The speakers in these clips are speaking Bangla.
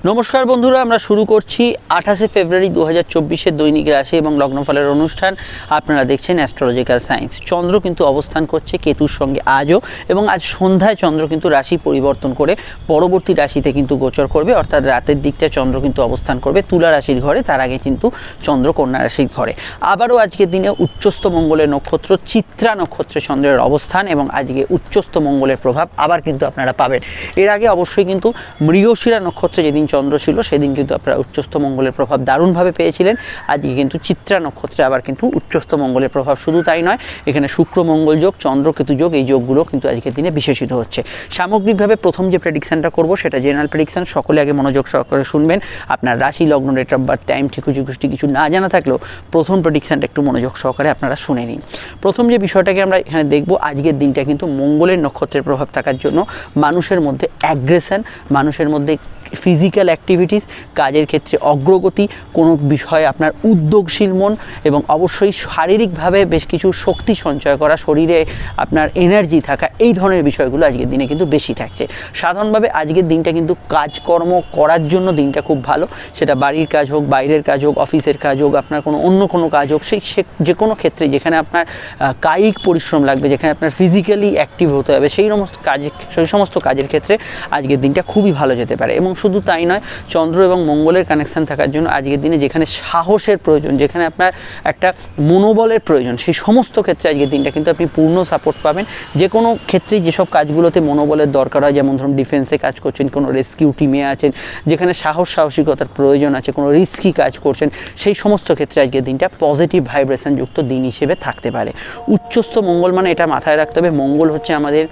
নমস্কার বন্ধুরা, আমরা শুরু করছি 28শে ফেব্রুয়ারি 2024-এর দৈনিক রাশি এবং লগ্নফলের অনুষ্ঠান। আপনারা দেখছেন অ্যাস্ট্রোলজিক্যাল সায়েন্স। চন্দ্র কিন্তু অবস্থান করছে কেতুর সঙ্গে আজও, এবং আজ সন্ধ্যায় চন্দ্র কিন্তু রাশি পরিবর্তন করে পরবর্তী রাশিতে কিন্তু গোচর করবে, অর্থাৎ রাতের দিকটা চন্দ্র কিন্তু অবস্থান করবে তুলা রাশির ঘরে, তার আগে কিন্তু চন্দ্র কন্যা রাশির ঘরে। আবারও আজকের দিনে উচ্চস্থ মঙ্গলের নক্ষত্র চিত্রা নক্ষত্রে চন্দ্রের অবস্থান, এবং আজকে উচ্চস্থ মঙ্গলের প্রভাব আবার কিন্তু আপনারা পাবেন। এর আগে অবশ্যই কিন্তু মৃগশিরা নক্ষত্রে যেদিন চন্দ্র ছিল সেদিন কিন্তু আপনারা উচ্চস্থ মঙ্গলের প্রভাব দারুণভাবে পেয়েছিলেন। আজকে কিন্তু চিত্রা নক্ষত্রে আবার কিন্তু উচ্চস্থ মঙ্গলের প্রভাব, শুধু তাই নয়, এখানে শুক্র মঙ্গল যোগ, চন্দ্র কেতু যোগ, এই যোগগুলো কিন্তু আজকের দিনে বিশেষিত হচ্ছে। সামগ্রিকভাবে প্রথম যে প্রেডিকশনটা করব সেটা জেনারেল প্রেডিকশন, সকলে আগে মনোযোগ সহকারে শুনবেন। আপনার রাশি, লগ্ন, ডেট অফ বার্থ, টাইম, ঠিকুজি গোষ্ঠী কিছু না জানা থাকলেও প্রথম প্রেডিকশনটা একটু মনোযোগ সহকারে আপনারা শুনে নিন। প্রথম যে বিষয়টাকে আমরা এখানে দেখব, আজকের দিনটা কিন্তু মঙ্গলের নক্ষত্রের প্রভাব থাকার জন্য মানুষের মধ্যে অ্যাগ্রেশন, মানুষের মধ্যে ফিজিক্যাল অ্যাক্টিভিটিস, কাজের ক্ষেত্রে অগ্রগতি, কোনো বিষয়ে আপনার উদ্যোগশীল মন, এবং অবশ্যই শারীরিকভাবে বেশ কিছু শক্তি সঞ্চয় করা, শরীরে আপনার এনার্জি থাকা, এই ধরনের বিষয়গুলো আজকের দিনে কিন্তু বেশি থাকছে। সাধারণভাবে আজকের দিনটা কিন্তু কাজকর্ম করার জন্য দিনটা খুব ভালো, সেটা বাড়ির কাজ হোক, বাইরের কাজ হোক, অফিসের কাজ হোক, আপনার কোনো অন্য কোনো কাজ হোক, সেই যে কোনো ক্ষেত্রে যেখানে আপনার কায়িক পরিশ্রম লাগবে, যেখানে আপনার ফিজিক্যালি অ্যাক্টিভ হতে হবে, সেই সমস্ত কাজের ক্ষেত্রে আজকের দিনটা খুবই ভালো যেতে পারে। এবং শুধু তাই নয়, চন্দ্র এবং মঙ্গলের কানেকশান থাকার জন্য আজকের দিনে যেখানে সাহসের প্রয়োজন, যেখানে আপনার একটা মনোবলের প্রয়োজন, সেই সমস্ত ক্ষেত্রে আজকের দিনটা কিন্তু আপনি পূর্ণ সাপোর্ট পাবেন। যে কোনো ক্ষেত্রেই যেসব কাজগুলোতে মনোবলের দরকার হয়, যেমন ধরুন ডিফেন্সে কাজ করছেন, কোনো রেস্কিউ টিমে আছেন, যেখানে সাহসিকতার প্রয়োজন আছে, কোনো রিস্কি কাজ করছেন, সেই সমস্ত ক্ষেত্রে আজকের দিনটা পজিটিভ ভাইব্রেশন যুক্ত দিন হিসেবে থাকতে পারে। উচ্চস্থ মঙ্গল মানে এটা মাথায় রাখতে হবে, মঙ্গল হচ্ছে আমাদের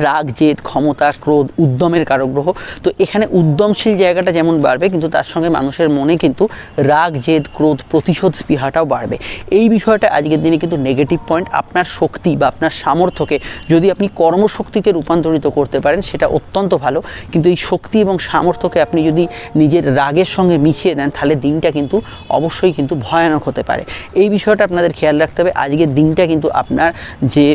রাগ, জেদ, ক্ষমতা, ক্রোধ, উদ্যমের কারক গ্রহ। তো এখানে উদ্যমশীল জায়গাটা যেমন বাড়বে, কিন্তু তার সঙ্গে মানুষের মনে কিন্তু রাগ, জেদ, ক্রোধ, প্রতিশোধ স্পৃহাটাও বাড়বে। এই বিষয়টা আজকের দিনে কিন্তু নেগেটিভ পয়েন্ট। আপনার শক্তি বা আপনার সামর্থ্যকে যদি আপনি কর্মশক্তিতে রূপান্তরিত করতে পারেন সেটা অত্যন্ত ভালো, কিন্তু এই শক্তি এবং সামর্থ্যকে আপনি যদি নিজের রাগের সঙ্গে মিশিয়ে দেন তাহলে দিনটা কিন্তু অবশ্যই কিন্তু ভয়ানক হতে পারে। এই বিষয়টা আপনাদের খেয়াল রাখতে হবে। আজকের দিনটা কিন্তু আপনার যে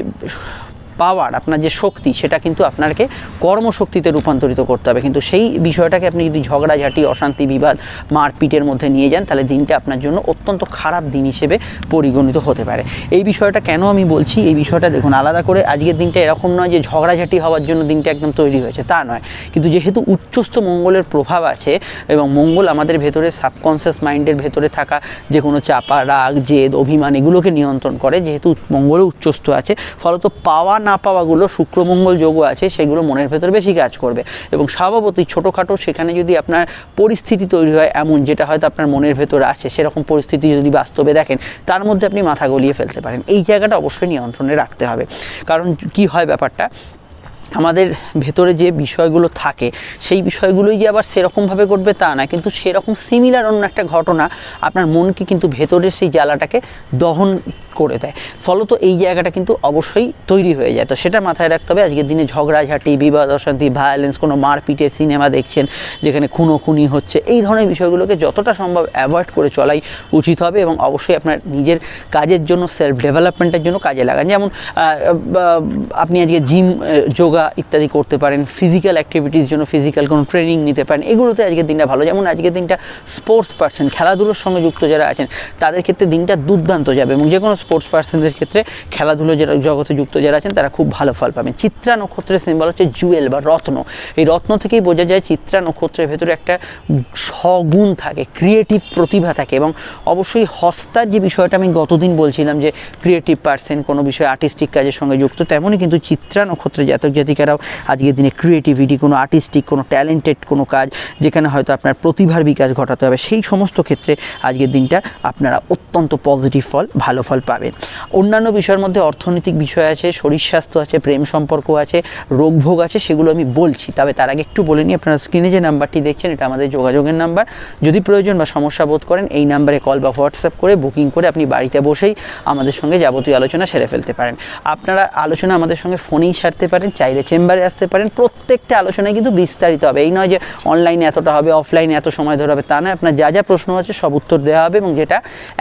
পাওয়ার, আপনার যে শক্তি, সেটা কিন্তু আপনাকে কর্মশক্তিতে রূপান্তরিত করতে হবে, কিন্তু সেই বিষয়টাকে আপনি যদি ঝগড়াঝাটি, অশান্তি, বিবাদ, মারপিটের মধ্যে নিয়ে যান তাহলে দিনটা আপনার জন্য অত্যন্ত খারাপ দিন হিসেবে পরিগণিত হতে পারে। এই বিষয়টা কেন আমি বলছি, এই বিষয়টা দেখুন, আলাদা করে আজকের দিনটা এরকম নয় যে ঝগড়াঝাটি হওয়ার জন্য দিনটা একদম তৈরি হয়েছে, তা নয়, কিন্তু যেহেতু উচ্চস্থ মঙ্গলের প্রভাব আছে এবং মঙ্গল আমাদের ভেতরে সাবকনসিয়াস মাইন্ডের ভেতরে থাকা যে কোনো চাপা, রাগ, জেদ, অভিমান এগুলোকে নিয়ন্ত্রণ করে, যেহেতু মঙ্গলও উচ্চস্থ আছে, ফলত পাওয়া না পাওয়াগুলো, শুক্রমঙ্গল যোগও আছে, সেগুলো মনের ভেতর বেশি কাজ করবে। এবং স্বভাবতই ছোটোখাটো সেখানে যদি আপনার পরিস্থিতি তৈরি হয় এমন, যেটা হয়তো আপনার মনের ভেতর আছে, সেরকম পরিস্থিতি যদি বাস্তবে দেখেন তার মধ্যে আপনি মাথা গলিয়ে ফেলতে পারেন। এই জায়গাটা অবশ্যই নিয়ন্ত্রণে রাখতে হবে। কারণ কি হয় ব্যাপারটা, আমাদের ভেতরে যে বিষয়গুলো থাকে সেই বিষয়গুলোই যে আবার সেরকমভাবে ঘটবে তা না, কিন্তু সেরকম সিমিলার অন্য একটা ঘটনা আপনার মনকে কিন্তু ভেতরের সেই জ্বালাটাকে দহন করে দেয়, ফলত এই জায়গাটা কিন্তু অবশ্যই তৈরি হয়ে যায়। তো সেটা মাথায় রাখতে হবে। আজকের দিনে ঝগড়াঝাটি, বিবাদ, অশান্তি, ভায়োলেন্স, কোনো মারপিটের সিনেমা দেখছেন যেখানে খুনোখুনি হচ্ছে, এই ধরনের বিষয়গুলোকে যতটা সম্ভব অ্যাভয়েড করে চলাই উচিত হবে। এবং অবশ্যই আপনার নিজের কাজের জন্য, সেলফ ডেভেলপমেন্টের জন্য কাজে লাগান। যেমন আপনি আজকে জিম, যোগা ইত্যাদি করতে পারেন, ফিজিক্যাল অ্যাক্টিভিটিস জন্য ফিজিক্যাল কোনো ট্রেনিং নিতে পারেন, এগুলোতে আজকের দিনটা ভালো। যেমন আজকের দিনটা স্পোর্টস পার্সন, খেলাধুলোর সঙ্গে যুক্ত যারা আছেন তাদের ক্ষেত্রে দিনটা দুর্দান্ত যাবে, এবং যে কোনো স্পোর্টস পার্সনদের ক্ষেত্রে খেলাধুলো যারা জগতে যুক্ত যারা আছেন তারা খুব ভালো ফল পাবেন। চিত্রা নক্ষত্রের সিম্বল হচ্ছে জুয়েল বা রত্ন। এই রত্ন থেকেই বোঝা যায় চিত্রা নক্ষত্রের ভেতরে একটা সগুণ থাকে, ক্রিয়েটিভ প্রতিভা থাকে, এবং অবশ্যই হস্তার যে বিষয়টা আমি গতদিন বলছিলাম যে ক্রিয়েটিভ পার্সন, কোনো বিষয়ে আর্টিস্টিক কাজের সঙ্গে যুক্ত, তেমনই কিন্তু চিত্রা নক্ষত্রের জাতক জাতিকারাও আজকের দিনে ক্রিয়েটিভিটি, কোনো আর্টিস্টিক, কোনো ট্যালেন্টেড কোনো কাজ যেখানে হয়তো আপনার প্রতিভার বিকাশ ঘটাতে হবে, সেই সমস্ত ক্ষেত্রে আজকের দিনটা আপনারা অত্যন্ত পজিটিভ ফল, ভালো ফল পাবেন। অন্যান্য বিষয়ের মধ্যে অর্থনৈতিক বিষয় আছে, শরীর স্বাস্থ্য আছে, প্রেম সম্পর্ক আছে, রোগভোগ আছে, সেগুলো আমি বলছি। তবে তার আগে একটু বলে নিই, আপনারা স্ক্রিনে যে নাম্বারটি দেখছেন এটা আমাদের যোগাযোগের নাম্বার। যদি প্রয়োজন বা সমস্যা বোধ করেন এই নাম্বারে কল বা হোয়াটসঅ্যাপ করে বুকিং করে আপনি বাড়িতে বসেই আমাদের সঙ্গে যাবতীয় আলোচনা সেরে ফেলতে পারেন। আপনারা আলোচনা আমাদের সঙ্গে ফোনেই সারতে পারেন, চাইলে চেম্বারে আসতে পারেন। প্রত্যেকটা আলোচনায় কিন্তু বিস্তারিত হবে, এই নয় যে অনলাইনে এতটা হবে, অফলাইনে এত সময় ধরে হবে, তা নয়। আপনার যা যা প্রশ্ন আছে সব উত্তর দেওয়া হবে, এবং যেটা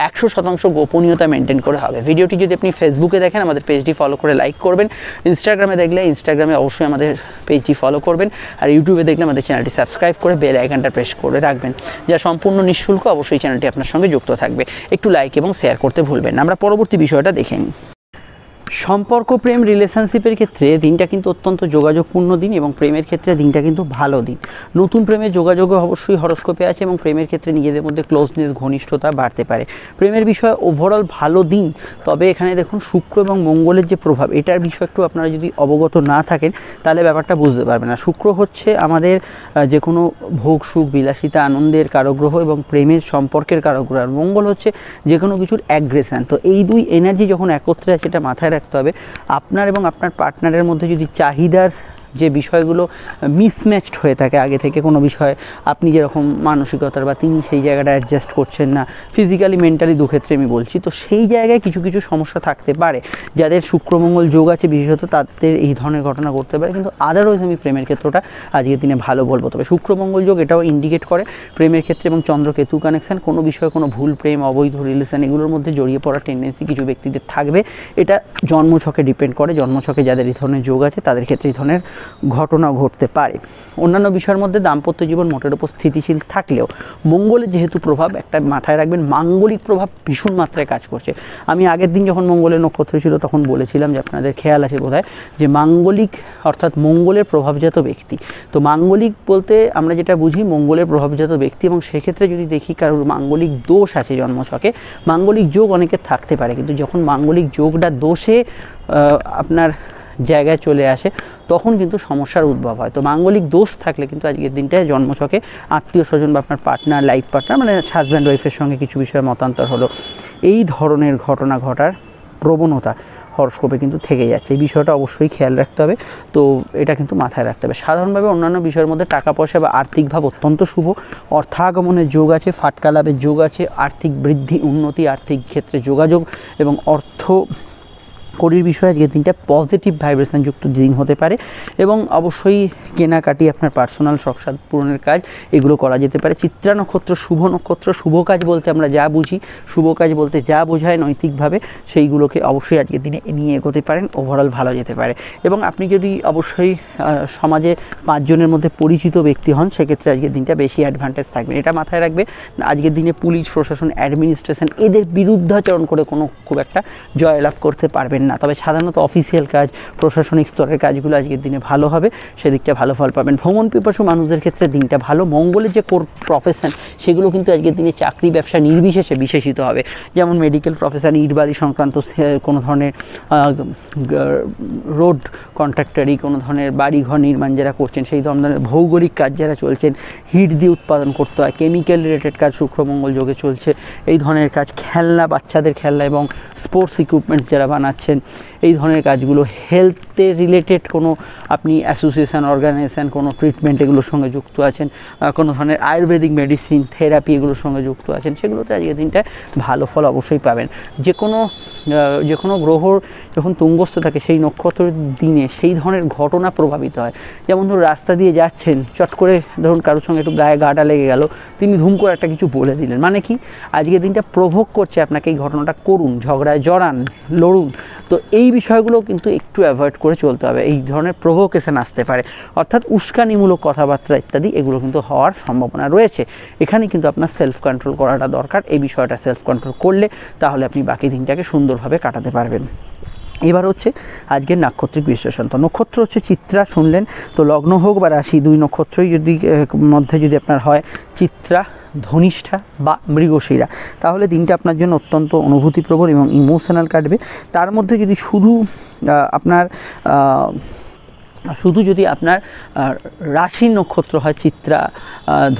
100% গোপনীয়তা মেনটেন করে হবে। হবে। ভিডিওটি যদি আপনি ফেসবুকে দেখেন আমাদের পেজটি ফলো করে লাইক করবেন, ইনস্টাগ্রামে দেখলে ইনস্টাগ্রামে অবশ্যই আমাদের পেজটি ফলো করবেন, আর ইউটিউবে দেখলে আমাদের চ্যানেলটি সাবস্ক্রাইব করে বেল আইকনটা প্রেস করে রাখবেন, যা সম্পূর্ণ নিঃশুল্ক। অবশ্যই চ্যানেলটি আপনার সঙ্গে যুক্ত থাকবে। একটু লাইক এবং শেয়ার করতে ভুলবেন না। আমরা পরবর্তী বিষয়টা দেখে নিই। সম্পর্ক, প্রেম, রিলেশনশিপের ক্ষেত্রে দিনটা কিন্তু অত্যন্ত যোগাযোগপূর্ণ দিন এবং প্রেমের ক্ষেত্রে দিনটা কিন্তু ভালো দিন। নতুন প্রেমের যোগাযোগও অবশ্যই হরস্কোপে আছে এবং প্রেমের ক্ষেত্রে নিজেদের মধ্যে ক্লোজনেস, ঘনিষ্ঠতা বাড়তে পারে। প্রেমের বিষয়ে ওভারঅল ভালো দিন। তবে এখানে দেখুন শুক্র এবং মঙ্গলের যে প্রভাব, এটার বিষয় একটু আপনারা যদি অবগত না থাকেন তাহলে ব্যাপারটা বুঝতে পারবেন না। শুক্র হচ্ছে আমাদের যে কোনো ভোগ, সুখ, বিলাসিতা, আনন্দের কারগ্রহ এবং প্রেমের সম্পর্কের কারগ্রহ। আর মঙ্গল হচ্ছে যে কোনো কিছুর অ্যাগ্রেশন। তো এই দুই এনার্জি যখন একত্রে আছে এটা মাথায় রাখতে হবে। আপনার এবং আপনার পার্টনারের মধ্যে যদি চাহিদার যে বিষয়গুলো মিসম্যাচড হয়ে থাকে আগে থেকে কোনো বিষয়, আপনি যেরকম মানসিকতার বা তিনি সেই জায়গাটা অ্যাডজাস্ট করছেন না, ফিজিক্যালি মেন্টালি দুক্ষেত্রে আমি বলছি, তো সেই জায়গায় কিছু কিছু সমস্যা থাকতে পারে। যাদের শুক্রমঙ্গল যোগ আছে বিশেষত তাদের এই ধরনের ঘটনা ঘটতে পারে, কিন্তু আদারওয়াইজ আমি প্রেমের ক্ষেত্রটা আজকের দিনে ভালো বলবো। তবে শুক্রমঙ্গল যোগ এটাও ইন্ডিকেট করে প্রেমের ক্ষেত্রে এবং চন্দ্রকেতু কানেকশান, কোনো বিষয়ে কোনো ভুল প্রেম, অবৈধ রিলেশন এগুলোর মধ্যে জড়িয়ে পড়ার টেন্ডেন্সি কিছু ব্যক্তিদের থাকবে। এটা জন্মছকে ডিপেন্ড করে। জন্মছকে যাদের এই ধরনের যোগ আছে তাদের ক্ষেত্রে এই ধরনের ঘটনা ঘটতে পারে। অন্যান্য বিষয়ের মধ্যে দাম্পত্য জীবন মোটের উপর স্থিতিশীল থাকলেও মঙ্গলের যেহেতু প্রভাব, একটা মাথায় রাখবেন, মাঙ্গলিক প্রভাব ভীষণ মাত্রায় কাজ করছে। আমি আগের দিন যখন মঙ্গলের নক্ষত্র ছিল তখন বলেছিলাম যে আপনাদের খেয়াল আছে বোধহয় যে মাঙ্গলিক অর্থাৎ মঙ্গলের প্রভাবজাত ব্যক্তি। তো মাঙ্গলিক বলতে আমরা যেটা বুঝি মঙ্গলের প্রভাবজাত ব্যক্তি, এবং সেক্ষেত্রে যদি দেখি কারোর মাঙ্গলিক দোষ আছে জন্মছকে, মাঙ্গলিক যোগ অনেকের থাকতে পারে, কিন্তু যখন মাঙ্গলিক যোগটা দোষে আপনার জায়গায় চলে আসে তখন কিন্তু সমস্যার উদ্ভব হয়। তো মাঙ্গলিক দোষ থাকলে কিন্তু আজকের দিনটায় জন্মছকে আত্মীয় স্বজন বা আপনার পার্টনার, লাইফ পার্টনার মানে হাজব্যান্ড ওয়াইফের সঙ্গে কিছু বিষয়ে মতান্তর হলো, এই ধরনের ঘটনা ঘটার প্রবণতা হরস্কোপে কিন্তু থেকে যাচ্ছে। এই বিষয়টা অবশ্যই খেয়াল রাখতে হবে। তো এটা কিন্তু মাথায় রাখতে হবে। সাধারণভাবে অন্যান্য বিষয়ের মধ্যে টাকা পয়সা বা আর্থিক ভাব অত্যন্ত শুভ, অর্থাগমনের যোগ আছে, ফাটকা লাভের যোগ আছে, আর্থিক বৃদ্ধি, উন্নতি, আর্থিক ক্ষেত্রে যোগাযোগ এবং অর্থ করির বিষয়ে আজকের দিনটা পজিটিভ ভাইব্রেশন যুক্ত দিন হতে পারে। এবং অবশ্যই কেনাকাটি, আপনার পার্সোনাল শখসাদ পূরণের কাজ এগুলো করা যেতে পারে। চিত্রা নক্ষত্র শুভ নক্ষত্র। শুভ কাজ বলতে আমরা যা বুঝি, শুভ কাজ বলতে যা বোঝায় নৈতিকভাবে, সেইগুলোকে অবশ্যই আজকের দিনে নিয়ে এগোতে পারেন। ওভারঅল ভালো যেতে পারে। এবং আপনি যদি অবশ্যই সমাজে 5 জনের মধ্যে পরিচিত ব্যক্তি হন সেক্ষেত্রে আজকের দিনটা বেশি অ্যাডভান্টেজ থাকবে। এটা মাথায় রাখবে। আজকের দিনে পুলিশ প্রশাসন, অ্যাডমিনিস্ট্রেশন এদের বিরুদ্ধাচরণ করে খুব একটা জয়লাভ করতে পারবেন না। তবে সাধারণত অফিসিয়াল কাজ, প্রশাসনিক স্তরের কাজগুলো আজকের দিনে ভালো হবে, সেদিকটা ভালো ফল পাবেন। ভ্রমণ পিপাসু মানুষদের ক্ষেত্রে দিনটা ভালো। মঙ্গলের যে কোর প্রফেশন সেগুলো কিন্তু আজকের দিনে চাকরি ব্যবসা নির্বিশেষে বিশেষিত হবে। যেমন মেডিকেল প্রফেশন, ইটবাড়ি সংক্রান্ত কোনো ধরনের রোড কন্ট্রাক্টারি, কোনো ধরনের বাড়িঘর নির্মাণ যারা করছেন সেই ধরনের ভৌগোলিক কাজ যারা চলছেন, হিট দিয়ে উৎপাদন করতে হয়, কেমিক্যাল রিলেটেড কাজ শুক্রমঙ্গল যোগে চলছে, এই ধরনের কাজ, খেলনা, বাচ্চাদের খেলনা এবং স্পোর্টস ইকুইপমেন্টস যারা বানাচ্ছেন, এই ধরনের কাজগুলো, হেলথের রিলেটেড কোনো আপনি অ্যাসোসিয়েশন, অর্গানাইজেশন, কোনো ট্রিটমেন্ট এগুলোর সঙ্গে যুক্ত আছেন, কোনো ধরনের আয়ুর্বেদিক মেডিসিন, থেরাপি এগুলোর সঙ্গে যুক্ত আছেন, সেগুলোতে আজকের দিনটায় ভালো ফল অবশ্যই পাবেন। যে কোনো গ্রহ যখন তুঙ্গস্থ থাকে সেই নক্ষত্রের দিনে সেই ধরনের ঘটনা প্রভাবিত হয়। যেমন ধরুন রাস্তা দিয়ে যাচ্ছেন, চট করে ধরুন কারোর সঙ্গে একটু গায়ে গাটা লেগে গেল, তিনি ধুম করে একটা কিছু বলে দিলেন, মানে কি আজকের দিনটা প্রভোগ করছে আপনাকে এই ঘটনাটা করুন, ঝগড়ায় জড়ান, লড়ুন। তো এই বিষয়গুলো কিন্তু একটু অ্যাভয়েড করে চলতে হবে। এই ধরনের প্রভোকেশন আসতে পারে, অর্থাৎ উস্কানিমূলক কথাবার্তা ইত্যাদি এগুলো কিন্তু হওয়ার সম্ভাবনা রয়েছে। এখানে কিন্তু আপনার সেলফ কন্ট্রোল করাটা দরকার। এই বিষয়টা সেলফ কন্ট্রোল করলে তাহলে আপনি বাকি দিনটাকে সুন্দরভাবে কাটাতে পারবেন। এবার হচ্ছে আজকের নাক্ষত্রিক বিশ্লেষণ। তো নক্ষত্র হচ্ছে চিত্রা শুনলেন, তো লগ্ন হোক বা রাশি, দুই নক্ষত্রই যদি মধ্যে যদি আপনার হয় চিত্রা, ধনিষ্ঠা বা মৃগশিরা, তাহলে দিনটা আপনার জন্য অত্যন্ত অনুভূতিপ্রবণ এবং ইমোশনাল কাটবে। তার মধ্যে যদি শুধু যদি আপনার রাশি নক্ষত্র হয় চিত্রা,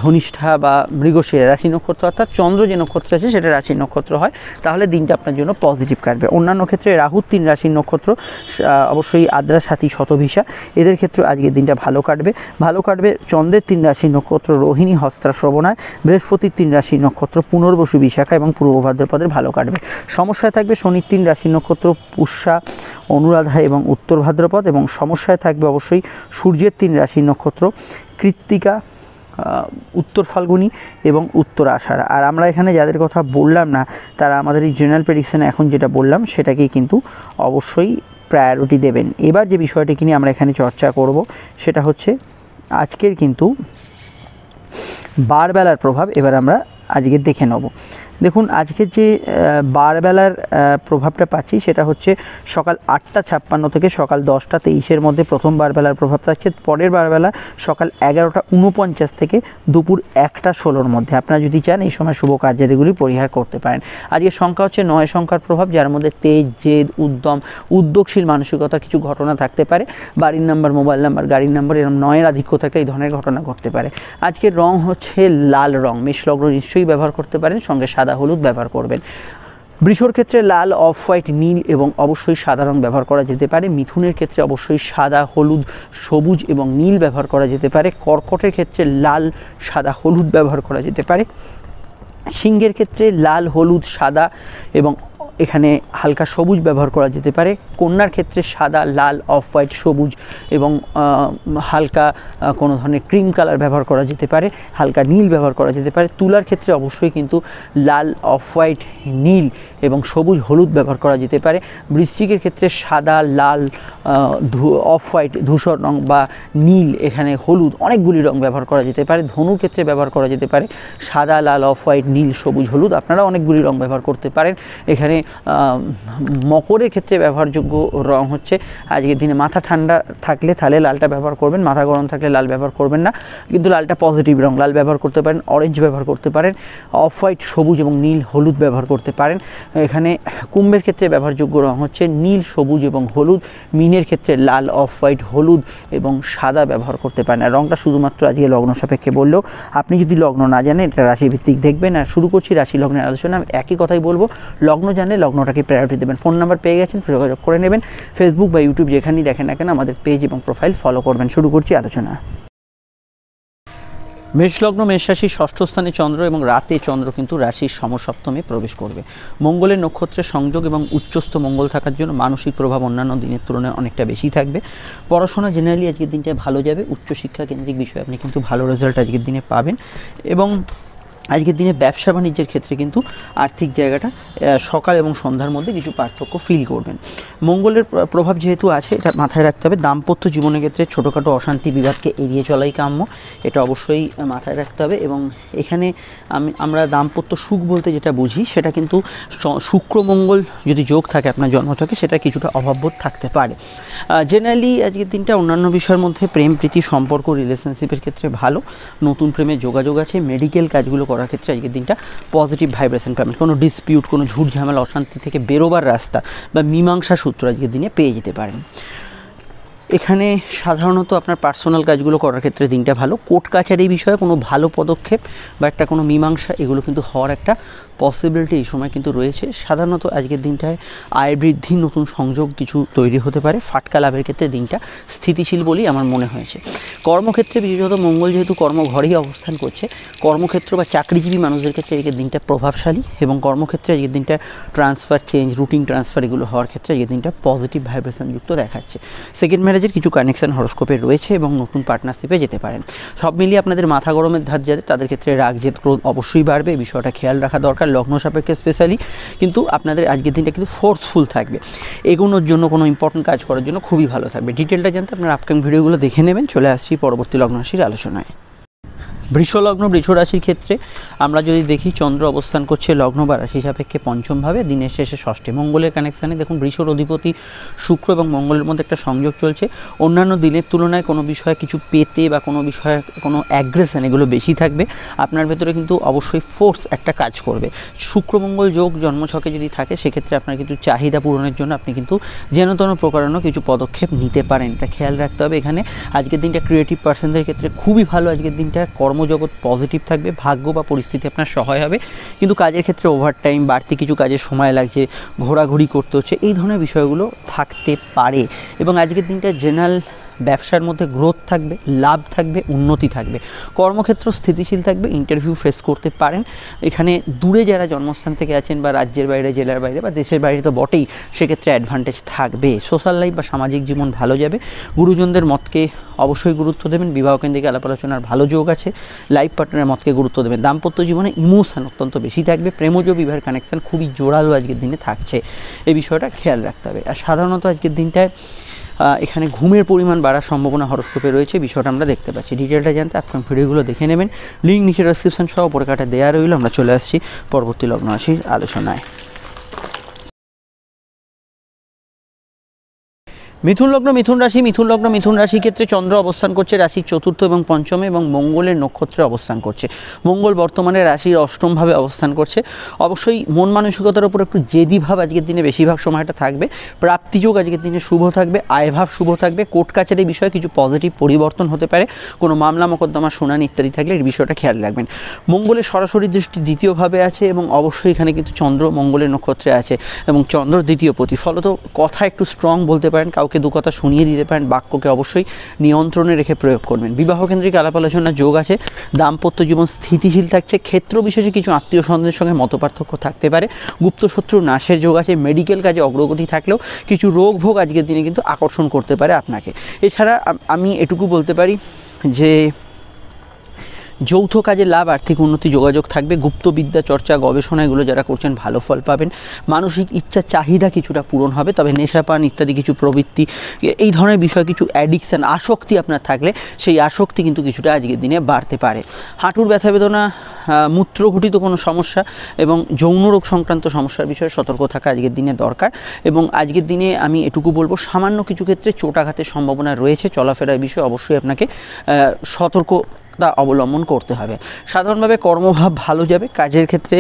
ধনিষ্ঠা বা মৃগশিরা, রাশি নক্ষত্র অর্থাৎ চন্দ্র যে নক্ষত্র আছে সেটা রাশি নক্ষত্র হয়, তাহলে দিনটা আপনার জন্য পজিটিভ কাটবে। অন্যান্য ক্ষেত্রে রাহুর 3 রাশির নক্ষত্র, অবশ্যই আদ্রা, সাথী, শতভিষা, এদের ক্ষেত্রে আজকের দিনটা ভালো কাটবে। চন্দ্রের 3 রাশির নক্ষত্র রোহিণী, হস্তা, শ্রবণায়, বৃহস্পতির 3 রাশির নক্ষত্র পুনর্বসু, বিশাখা এবং পূর্ব ভাদ্রপদের ভালো কাটবে। সমস্যায় থাকবে শনির 3 রাশির নক্ষত্র পুষ্যা, অনুরাধা এবং উত্তর ভাদ্রপদ, এবং সমস্যায় থাকবে অবশ্যই সূর্যের 3 রাশির নক্ষত্র কৃত্তিকা, উত্তর ফাল্গুনী এবং উত্তর আষাঢ়। আর আমরা এখানে যাদের কথা বললাম না তারা আমাদের এই জেনারেল প্রেডিকশানে এখন যেটা বললাম সেটাকেই কিন্তু অবশ্যই প্রায়োরিটি দেবেন। এবার যে বিষয়টিকে নিয়ে আমরা এখানে চর্চা করব সেটা হচ্ছে আজকের কিন্তু বারবেলার প্রভাব। এবার আমরা আজকে দেখে নেব। দেখুন আজকের যে বারবেলার প্রভাবটা পাচ্ছি সেটা হচ্ছে সকাল 8:56 থেকে সকাল 10:23 মধ্যে প্রথম বারবেলার প্রভাব থাকছে। পরের বারবেলা সকাল 11:49 থেকে দুপুর 1:16 মধ্যে। আপনারা যদি চান এই সময় শুভ কার্যাদিগুলি পরিহার করতে পারেন। আজকের সংখ্যা হচ্ছে 9 সংখ্যার প্রভাব, যার মধ্যে তেজ, জেদ, উদ্যম, উদ্যোগশীল মানসিকতার কিছু ঘটনা থাকতে পারে। বাড়ির নাম্বার, মোবাইল নাম্বার, গাড়ির নাম্বার এরকম 9-এর আধিক্য থাকলে এই ধরনের ঘটনা ঘটতে পারে। আজকের রং হচ্ছে লাল রং। মেষলগ্ন নিশ্চয়ই ব্যবহার করতে পারেন, সঙ্গে সাদা হলুদ ব্যবহার করবেন। বৃষর ক্ষেত্রে লাল, অফ হোয়াইট, নীল এবং অবশ্যই সাদা রং ব্যবহার করা যেতে পারে। মিথুনের ক্ষেত্রে অবশ্যই সাদা, হলুদ, সবুজ এবং নীল ব্যবহার করা যেতে পারে। কর্কটের ক্ষেত্রে লাল, সাদা, হলুদ ব্যবহার করা যেতে পারে। সিংহের ক্ষেত্রে লাল, হলুদ, সাদা এবং এখানে হালকা সবুজ ব্যবহার করা যেতে পারে। কন্যার ক্ষেত্রে সাদা, লাল, অফ হোয়াইট, সবুজ এবং হালকা কোনো ধরনের ক্রিম কালার ব্যবহার করা যেতে পারে। হালকা নীল ব্যবহার করা যেতে পারে। তুলার ক্ষেত্রে অবশ্যই কিন্তু লাল, অফ হোয়াইট, নীল এবং সবুজ, হলুদ ব্যবহার করা যেতে পারে। বৃশ্চিকের ক্ষেত্রে সাদা, লাল, অফ হোয়াইট, ধূসর রং বা নীল, এখানে হলুদ, অনেকগুলি রং ব্যবহার করা যেতে পারে। ধনুর ক্ষেত্রে ব্যবহার করা যেতে পারে সাদা, লাল, অফ হোয়াইট, নীল, সবুজ, হলুদ। আপনারা অনেকগুলি রং ব্যবহার করতে পারেন। এখানে মকরের ক্ষেত্রে ব্যবহারযোগ্য রং হচ্ছে আজকের দিনে মাথা ঠান্ডা থাকলে তাহলে লালটা ব্যবহার করবেন, মাথা গরম থাকলে লাল ব্যবহার করবেন না, কিন্তু লালটা পজিটিভ রং, লাল ব্যবহার করতে পারেন। অরেঞ্জ ব্যবহার করতে পারেন। অফ হোয়াইট, সবুজ এবং নীল, হলুদ ব্যবহার করতে পারেন। এখানে কুম্ভের ক্ষেত্রে ব্যবহারযোগ্য রং হচ্ছে নীল, সবুজ এবং হলুদ। মীনের ক্ষেত্রে লাল, অফ হোয়াইট, হলুদ এবং সাদা ব্যবহার করতে পারেন। আর রংটা শুধুমাত্র আজকে লগ্ন সাপেক্ষে বললেও, আপনি যদি লগ্ন না জানেন এটা রাশিভিত্তিক দেখবেন। আর শুরু করছি রাশি লগ্নের আলোচনা। আমি একই কথাই বলবো, লগ্ন জানলে লগ্নটাকে প্রায়োরিটি দেবেন। ফোন নাম্বার পেয়ে গেছেন, যোগাযোগ করে নেবেন। ফেসবুক বা ইউটিউব যেখানেই দেখেন না কেন আমাদের পেজ এবং প্রোফাইল ফলো করবেন। শুরু করছি আলোচনা। মেষলগ্ন, মেষ রাশির ষষ্ঠ স্থানে চন্দ্র এবং রাতে চন্দ্র কিন্তু রাশির সমসপ্তমে প্রবেশ করবে। মঙ্গলের নক্ষত্রের সংযোগ এবং উচ্চস্থ মঙ্গল থাকার জন্য মানসিক প্রভাব অন্যান্য দিনের তুলনায় অনেকটা বেশি থাকবে। পড়াশোনা জেনারেলি আজকের দিনটায় ভালো যাবে। উচ্চশিক্ষা কেন্দ্রিক বিষয়ে আপনি কিন্তু ভালো রেজাল্ট আজকের দিনে পাবেন। এবং আজকের দিনে ব্যবসা বাণিজ্যের ক্ষেত্রে কিন্তু আর্থিক জায়গাটা সকাল এবং সন্ধ্যার মধ্যে কিছু পার্থক্য ফিল করবেন। মঙ্গলের প্রভাব যেহেতু আছে, এটা মাথায় রাখতে হবে। দাম্পত্য জীবনের ক্ষেত্রে ছোটোখাটো অশান্তি বিবাদকে এড়িয়ে চলাই কাম্য, এটা অবশ্যই মাথায় রাখতে হবে। এবং এখানে আমরা দাম্পত্য সুখ বলতে যেটা বুঝি সেটা কিন্তু শুক্র মঙ্গল যদি যোগ থাকে আপনার জন্মছকে, সেটা কিছুটা অভাববোধ থাকতে পারে। জেনারেলি আজকের দিনটা অন্যান্য বিষয়ের মধ্যে প্রেম, প্রীতি, সম্পর্ক, রিলেশনশিপের ক্ষেত্রে ভালো। নতুন প্রেমের যোগাযোগ আছে। মেডিকেল কাজগুলো করার ক্ষেত্রে আজকের দিনটা পজিটিভ ভাইব্রেশন পাবেন। কোনো ডিসপিউট, কোনো ঝুট ঝামেলা, অশান্তি থেকে বেরোবার রাস্তা বা মীমাংসা সূত্র আজকের দিনে পেয়ে যেতে পারেন। এখানে সাধারণত আপনার পার্সোনাল কাজগুলো করার ক্ষেত্রে দিনটা ভালো। কোর্ট কাছারি বিষয়ে কোনো ভালো পদক্ষেপ বা একটা কোনো মীমাংসা এগুলো কিন্তু হওয়ার একটা পসিবিলিটি এই সময় কিন্তু রয়েছে। সাধারণত আজকের দিনটায় আয় বৃদ্ধি, নতুন সংযোগ কিছু তৈরি হতে পারে। ফাটকা লাভের ক্ষেত্রে দিনটা স্থিতিশীল বলেই আমার মনে হয়েছে। কর্মক্ষেত্রে বিশেষত মঙ্গল যেহেতু কর্মঘরেই অবস্থান করছে, কর্মক্ষেত্র বা চাকরিজীবী মানুষদের ক্ষেত্রে আজকের দিনটা প্রভাবশালী। এবং কর্মক্ষেত্রে আজকের দিনটা ট্রান্সফার, চেঞ্জ, রুটিন ট্রান্সফার এগুলো হওয়ার ক্ষেত্রে আজকের দিনটা পজিটিভ ভাইব্রেশনযুক্ত দেখাচ্ছে। সেকেন্ড ম্যারেজের কিছু কানেকশন হরস্কোপে রয়েছে এবং নতুন পার্টনারশিপে যেতে পারেন। সব মিলিয়ে আপনাদের মাথা গরমের ধার যাদের, তাদের ক্ষেত্রে রাগ, জেদ, ক্রোধ অবশ্যই বাড়বে। এই বিষয়টা খেয়াল রাখা দরকার লগ্ন সাপেক্ষে স্পেশালি। কিন্তু আপনাদের আজকের দিনটা কিন্তু ফোর্সফুল থাকবে, এগোনোর জন্য, কোনো ইম্পর্টেন্ট কাজ করার জন্য খুবই ভালো থাকবে। ডিটেলটা জানতে আপনার আপকামিং ভিডিওগুলো দেখে নেবেন। চলে আসছি পরবর্তী লগ্ন রাশির আলোচনায়। বৃষলগ্ন, বৃষ রাশির ক্ষেত্রে আমরা যদি দেখি চন্দ্র অবস্থান করছে লগ্ন বা রাশি সাপেক্ষে পঞ্চমভাবে, দিনের শেষে ষষ্ঠে। মঙ্গলের কানেকশানে দেখুন বৃষর অধিপতি শুক্র এবং মঙ্গলের মধ্যে একটা সংযোগ চলছে। অন্যান্য দিনের তুলনায় কোনো বিষয়ে কিছু পেতে বা কোনো বিষয়ে কোনো অ্যাগ্রেশন এগুলো বেশি থাকবে। আপনার ভেতরে কিন্তু অবশ্যই ফোর্স একটা কাজ করবে। শুক্র মঙ্গল যোগ জন্মছকে যদি থাকে সেক্ষেত্রে আপনার কিন্তু চাহিদা পূরণের জন্য আপনি কিন্তু যেন তেন প্রকারেণ কিছু পদক্ষেপ নিতে পারেন, এটা খেয়াল রাখতে হবে। এখানে আজকের দিনটা ক্রিয়েটিভ পার্সনদের ক্ষেত্রে খুবই ভালো। আজকের দিনটা কর্মজগৎ পজিটিভ থাকবে, ভাগ্য বা পরিস্থিতি আপনার সহায় হবে। কিন্তু কাজের ক্ষেত্রে ওভারটাইম, বাড়তি কিছু কাজের সময় লাগছে, ঘোরাঘুরি করতে হচ্ছে, এই ধরনের বিষয়গুলো থাকতে পারে। এবং আজকের দিনটা জেনারেল ব্যবসার মধ্যে গ্রোথ থাকবে, লাভ থাকবে, উন্নতি থাকবে। কর্মক্ষেত্র স্থিতিশীল থাকবে, ইন্টারভিউ ফেস করতে পারেন। এখানে দূরে যারা জন্মস্থান থেকে আছেন বা রাজ্যের বাইরে, জেলার বাইরে বা দেশের বাইরে তো বটেই, সেক্ষেত্রে অ্যাডভান্টেজ থাকবে। সোশ্যাল লাইফ বা সামাজিক জীবন ভালো যাবে। গুরুজনদের মতকে অবশ্যই গুরুত্ব দেবেন। বিবাহ কেন্দ্রিক আলাপ আলোচনার ভালো যোগ আছে। লাইফ পার্টনারের মতকে গুরুত্ব দেবেন। দাম্পত্য জীবনে ইমোশন অত্যন্ত বেশি থাকবে। প্রেমজ বিবাহের কানেকশন খুবই জোরালো আজকের দিনে থাকছে, এই বিষয়টা খেয়াল রাখতে হবে। আর সাধারণত আজকের দিনটায় এখানে ঘুমের পরিমাণ বাড়ার সম্ভাবনা হরস্কোপে রয়েছে, বিষয়টা আমরা দেখতে পাচ্ছি। ডিটেলটা জানতে আপনার ভিডিওগুলো দেখে নেবেন, লিঙ্ক নিচে ডেসক্রিপশন সহ উপরে কাটা দেওয়া রইল। আমরা চলে আসছি পরবর্তী লগ্ন রাশির আলোচনায়। মিথুন লগ্ন, মিথুন রাশি। মিথুন রাশির ক্ষেত্রে চন্দ্র অবস্থান করছে রাশির চতুর্থ এবং পঞ্চমে এবং মঙ্গলের নক্ষত্রে অবস্থান করছে। মঙ্গল বর্তমানে রাশির অষ্টমভাবে অবস্থান করছে। অবশ্যই মন মানসিকতার উপর একটু জেদি ভাব আজকের দিনে বেশিরভাগ সময়টা থাকবে। প্রাপ্তিযোগ আজকের দিনে শুভ থাকবে, আয়ভাব শুভ থাকবে। কোর্ট কাছারি বিষয়ে কিছু পজিটিভ পরিবর্তন হতে পারে, কোনো মামলা মোকদ্দমা শুনানি ইত্যাদি থাকলে এই বিষয়টা খেয়াল রাখবেন। মঙ্গলের সরাসরি দৃষ্টি দ্বিতীয়ভাবে আছে এবং অবশ্যই এখানে কিন্তু চন্দ্র মঙ্গলের নক্ষত্রে আছে এবং চন্দ্র দ্বিতীয় পতি, ফলত কথা একটু স্ট্রং বলতে পারেন, কাউকে দু কথা শুনিয়ে দিতে পারেন। বাক্যকে অবশ্যই নিয়ন্ত্রণে রেখে প্রয়োগ করবেন। বিবাহ কেন্দ্রিক আলাপ আলোচনার যোগ আছে। দাম্পত্য জীবন স্থিতিশীল থাকছে। ক্ষেত্র বিশেষে কিছু আত্মীয় স্বজনের সঙ্গে মতপার্থক্য থাকতে পারে। গুপ্ত শত্রু নাশের যোগ আছে। মেডিকেল কাজে অগ্রগতি থাকলেও কিছু রোগ ভোগ আজকের দিনে কিন্তু আকর্ষণ করতে পারে আপনাকে। এছাড়া আমি এটুকু বলতে পারি যে যৌথ কাজে লাভ, আর্থিক উন্নতি, যোগাযোগ থাকবে। গুপ্তবিদ্যা চর্চা, গবেষণা এগুলো যারা করছেন ভালো ফল পাবেন। মানসিক ইচ্ছা চাহিদা কিছুটা পূরণ হবে, তবে নেশাপান ইত্যাদি কিছু প্রবৃত্তি, এই ধরনের বিষয়, কিছু অ্যাডিকশান, আসক্তি আপনার থাকলে সেই আসক্তি কিন্তু কিছুটা আজকের দিনে বাড়তে পারে। হাঁটুর ব্যথা বেদনা, মূত্রঘটিত কোনো সমস্যা এবং যৌন রোগ সংক্রান্ত সমস্যার বিষয়ে সতর্ক থাকা আজকের দিনে দরকার। এবং আজকের দিনে আমি এটুকু বলবো, সামান্য কিছু ক্ষেত্রে চোটাঘাতের সম্ভাবনা রয়েছে। চলাফেরার বিষয়ে অবশ্যই আপনাকে সতর্ক অবলম্বন করতে হবে। সাধারণভাবে কর্মভাব ভালো যাবে। কাজের ক্ষেত্রে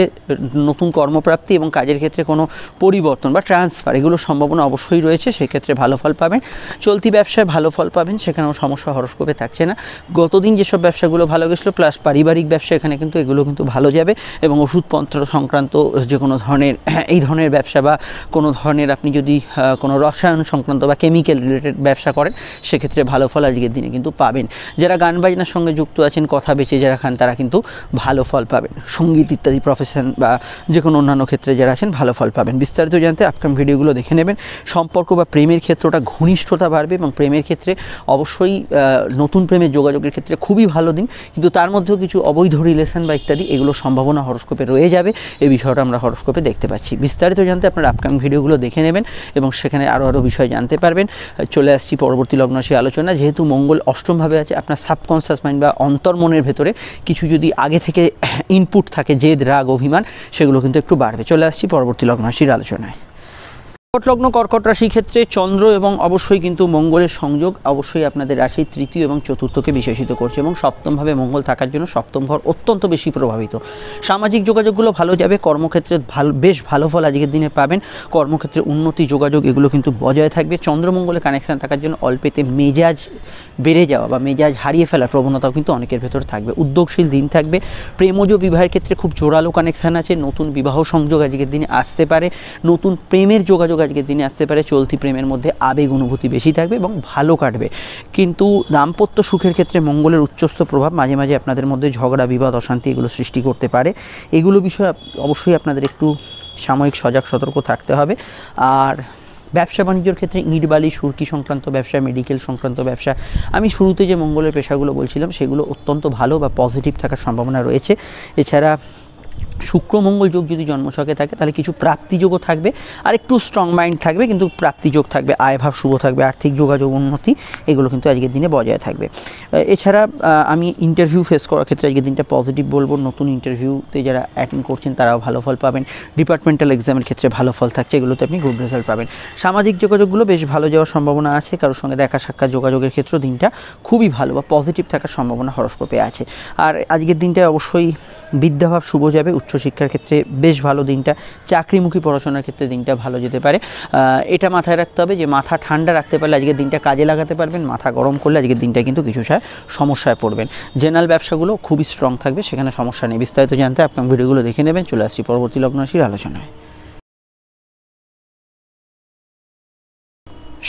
নতুন কর্মপ্রাপ্তি এবং কাজের ক্ষেত্রে কোনো পরিবর্তন বা ট্রান্সফার এগুলোর সম্ভাবনা অবশ্যই রয়েছে, সেক্ষেত্রে ভালো ফল পাবেন। চলতি ব্যবসায় ভালো ফল পাবেন, সেখানেও সমস্যা হরস্কোপে থাকছে না। গতদিন যেসব ব্যবসাগুলো ভালো গেছিলো প্লাস পারিবারিক ব্যবসা, এখানে কিন্তু এগুলো কিন্তু ভালো যাবে। এবং ওষুধপত্র সংক্রান্ত যে কোনো ধরনের এই ধরনের ব্যবসা বা কোনো ধরনের আপনি যদি কোনো রসায়ন সংক্রান্ত বা কেমিক্যাল রিলেটেড ব্যবসা করেন, সেক্ষেত্রে ভালো ফল আজকের দিনে কিন্তু পাবেন। যারা গান বাজনার সঙ্গে যুক্ত আছেন, কথা বেচে যারা খান, তারা কিন্তু ভালো ফল পাবেন। সঙ্গীত ইত্যাদি প্রফেশন বা যে কোনো অন্যান্য ক্ষেত্রে যারা আছেন ভালো ফল পাবেন। বিস্তারিত জানতে আপকাম ভিডিওগুলো দেখে নেবেন। সম্পর্ক বা প্রেমের ক্ষেত্রটা ঘনিষ্ঠতা বাড়বে এবং প্রেমের ক্ষেত্রে অবশ্যই নতুন প্রেমের যোগাযোগের ক্ষেত্রে খুবই ভালো দিন, কিন্তু তার মধ্যেও কিছু অবৈধ রিলেশন বা ইত্যাদি এগুলোর সম্ভাবনা হরস্কোপে রয়ে যাবে। এই বিষয়টা আমরা হরস্কোপে দেখতে পাচ্ছি। বিস্তারিত জানতে আপনার আপকাম ভিডিওগুলো দেখে নেবেন এবং সেখানে আরও বিষয় জানতে পারবেন। চলে আসছি পরবর্তী লগ্নরাশি আলোচনা। যেহেতু মঙ্গল অষ্টমভাবে আছে, আপনার সাবকনসিয়াস মাইন্ড বা অন্তর্মনের ভেতরে কিছু যদি আগে থেকে ইনপুট থাকে, জেদ, রাগ, অভিমান, সেগুলো কিন্তু একটু বাড়বে। চলে আসছি পরবর্তী লগ্নরাশির আলোচনায়। কর্কট লগ্ন, কর্কট রাশির ক্ষেত্রে চন্দ্র এবং অবশ্যই কিন্তু মঙ্গলের সংযোগ অবশ্যই আপনাদের রাশির তৃতীয় এবং চতুর্থকে বিশেষিত করছে এবং সপ্তমভাবে মঙ্গল থাকার জন্য সপ্তম ঘর অত্যন্ত বেশি প্রভাবিত। সামাজিক যোগাযোগগুলো ভালো যাবে। কর্মক্ষেত্রে বেশ ভালো ফল আজকের দিনে পাবেন। কর্মক্ষেত্রে উন্নতি, যোগাযোগ এগুলো কিন্তু বজায় থাকবে। চন্দ্রমঙ্গলের কানেকশান থাকার জন্য অল্পেতে মেজাজ বেড়ে যাওয়া বা মেজাজ হারিয়ে ফেলার প্রবণতাও কিন্তু অনেকের ভেতরে থাকবে। উদ্যোগশীল দিন থাকবে। প্রেমজ বিবাহের ক্ষেত্রে খুব জোরালো কানেকশান আছে। নতুন বিবাহ সংযোগ আজকের দিনে আসতে পারে। নতুন প্রেমের যোগাযোগ আজকের দিনে আসতে পারে। চলতি প্রেমের মধ্যে আবেগ অনুভূতি বেশি থাকবে এবং ভালো কাটবে। কিন্তু দাম্পত্য সুখের ক্ষেত্রে মঙ্গলের উচ্চস্থ প্রভাব মাঝে মাঝে আপনাদের মধ্যে ঝগড়া, বিবাদ, অশান্তি এগুলো সৃষ্টি করতে পারে। এগুলো বিষয়ে অবশ্যই আপনাদের একটু সাময়িক সজাগ সতর্ক থাকতে হবে। আর ব্যবসা বাণিজ্যের ক্ষেত্রে ইট বালি, সুরকি সংক্রান্ত ব্যবসা, মেডিকেল সংক্রান্ত ব্যবসা, আমি শুরুতে যে মঙ্গলের পেশাগুলো বলছিলাম সেগুলো অত্যন্ত ভালো বা পজিটিভ থাকার সম্ভাবনা রয়েছে। এছাড়া শুক্র মঙ্গল যোগ যদি জন্মছকে থাকে তাহলে কিছু প্রাপ্তিযোগও থাকবে, আর একটু স্ট্রং মাইন্ড থাকবে, কিন্তু প্রাপ্তিযোগ থাকবে, আয়ভাব শুভ থাকবে, আর্থিক যোগাযোগ উন্নতি এগুলো কিন্তু আজকের দিনে বজায় থাকবে। এছাড়া আমি ইন্টারভিউ ফেস করার ক্ষেত্রে আজকের দিনটা পজিটিভ বলবো। নতুন ইন্টারভিউতে যারা অ্যাটেন্ড করছেন তারাও ভালো ফল পাবেন। ডিপার্টমেন্টাল এক্সামের ক্ষেত্রে ভালো ফল থাকছে, এগুলোতে আপনি গুড রেজাল্ট পাবেন। সামাজিক যোগাযোগগুলো বেশ ভালো যাওয়ার সম্ভাবনা আছে। কারোর সঙ্গে দেখা সাক্ষাৎ যোগাযোগের ক্ষেত্রেও দিনটা খুবই ভালো বা পজিটিভ থাকার সম্ভাবনা হরস্কোপে আছে। আর আজকের দিনটায় অবশ্যই বিদ্যাভাব শুভ যাবে। উচ্চশিক্ষার ক্ষেত্রে বেশ ভালো দিনটা। চাকরিমুখী পড়াশোনার ক্ষেত্রে দিনটা ভালো যেতে পারে। এটা মাথায় রাখতে হবে যে মাথা ঠান্ডা রাখতে পারলে আজকের দিনটা কাজে লাগাতে পারবেন। মাথা গরম করলে আজকের দিনটা কিন্তু কিছু সমস্যায় পড়বেন। জেনারেল ব্যবসাগুলো খুবই স্ট্রং থাকবে, সেখানে সমস্যা নেই। বিস্তারিত জানতে আপনার ভিডিওগুলো দেখে নেবেন। চলে আসছি পরবর্তী লগ্নরাশির আলোচনায়।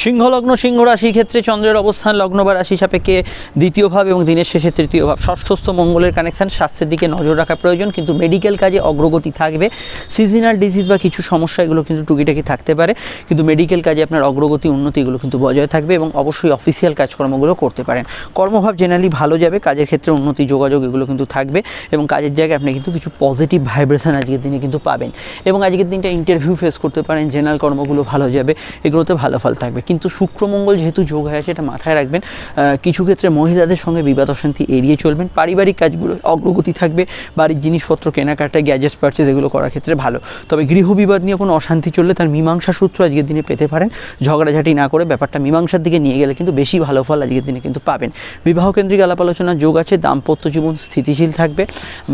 সিংহলগ্ন সিংহ রাশি ক্ষেত্রে চন্দ্রের অবস্থান লগ্ন বা রাশি সাপেক্ষে দ্বিতীয় ভাব এবং দিনের শেষে তৃতীয় ভাব, ষষ্ঠস্থ মঙ্গলের কানেকশন। স্বাস্থ্যের দিকে নজর রাখা প্রয়োজন, কিন্তু মেডিকেল কাজে অগ্রগতি থাকবে। সিজনাল ডিজিজ বা কিছু সমস্যা এগুলো কিন্তু টুকিটাকি থাকতে পারে, কিন্তু মেডিকেল কাজে আপনার অগ্রগতি উন্নতি এগুলো কিন্তু বজায় থাকবে এবং অবশ্যই অফিসিয়াল কাজকর্মগুলো করতে পারেন। কর্মভাব জেনারেলি ভালো যাবে, কাজের ক্ষেত্রে উন্নতি যোগাযোগ এগুলো কিন্তু থাকবে এবং কাজের জায়গায় আপনি কিন্তু কিছু পজিটিভ ভাইব্রেশন আজকের দিনে কিন্তু পাবেন এবং আজকের দিনটা ইন্টারভিউ ফেস করতে পারেন। জেনারেল কর্মগুলো ভালো যাবে, এগুলোতে ভালো ফল থাকবে। কিন্তু শুক্র মঙ্গল যেহেতু যোগ হয়ে আছে, এটা মাথায় রাখবেন। কিছু ক্ষেত্রে মহিলাদের সঙ্গে বিবাদ অশান্তি এড়িয়ে চলবেন। পারিবারিক কাজগুলো অগ্রগতি থাকবে, বাড়ির জিনিসপত্র কেনাকাটা, গ্যাজেটস পারচেজ এগুলো করার ক্ষেত্রে ভালো। তবে গৃহ বিবাদ নিয়ে কোনো অশান্তি চললে তার মীমাংসা সূত্র আজকের দিনে পেতে পারেন। ঝগড়াঝাটি না করে ব্যাপারটা মীমাংসার দিকে নিয়ে গেলে কিন্তু বেশি ভালো ফল আজকের দিনে কিন্তু পাবেন। বিবাহ কেন্দ্রিক আলাপ আলোচনার যোগ আছে, দাম্পত্য জীবন স্থিতিশীল থাকবে।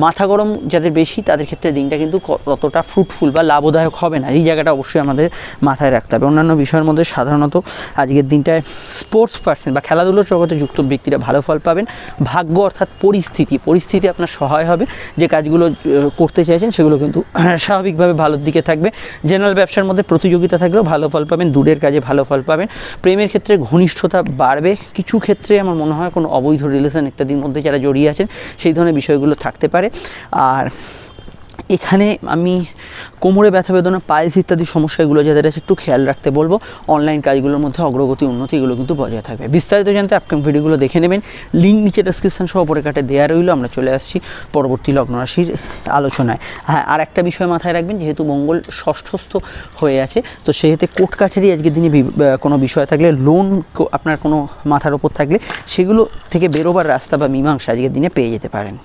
মাথা গরম যাদের বেশি তাদের ক্ষেত্রে দিনটা কিন্তু ততটা ফ্রুটফুল বা লাভদায়ক হবে না, এই জায়গাটা অবশ্যই আমাদের মাথায় রাখতে হবে। অন্যান্য বিষয়ের মধ্যে সাধারণত আজকের দিনটায় স্পোর্টস পার্সন বা খেলাধুলোর জগতে যুক্ত ব্যক্তিরা ভালো ফল পাবেন। ভাগ্য অর্থাৎ পরিস্থিতি আপনার সহায় হবে, যে কাজগুলো করতে চাইছেন সেগুলো কিন্তু স্বাভাবিকভাবে ভালোর দিকে থাকবে। জেনারেল ব্যবসার মধ্যে প্রতিযোগিতা থাকলেও ভালো ফল পাবেন, দূরের কাজে ভালো ফল পাবেন। প্রেমের ক্ষেত্রে ঘনিষ্ঠতা বাড়বে, কিছু ক্ষেত্রে আমার মনে হয় কোনো অবৈধ রিলেশন ইত্যাদির মধ্যে যারা জড়িয়ে আছেন সেই ধরনের বিষয়গুলো থাকতে পারে। আর এখানে আমি কোমরে ব্যথা বেদনা, পাইলস ইত্যাদি সমস্যাগুলো যাদের আছে একটু খেয়াল রাখতে বলবো। অনলাইন কাজগুলোর মধ্যে অগ্রগতি উন্নতি এগুলো কিন্তু বজায় থাকবে। বিস্তারিত জানতে আপকামিং ভিডিওগুলো দেখে নেবেন, লিঙ্ক নিচে ডেসক্রিপশন সহ উপরে কাটে দেওয়া রইল। আমরা চলে আসছি পরবর্তী লগ্ন রাশির আলোচনায়। হ্যাঁ, আর একটা বিষয় মাথায় রাখবেন, যেহেতু মঙ্গল ষষ্ঠস্থ হয়ে আছে, তো সেহেতু কোর্ট কাছারি আজকের দিনে কোনো বিষয় থাকলে, লোন আপনার কোনো মাথার ওপর থাকলে সেগুলো থেকে বেরোবার রাস্তা বা মীমাংসা আজকের দিনে পেয়ে যেতে পারেন।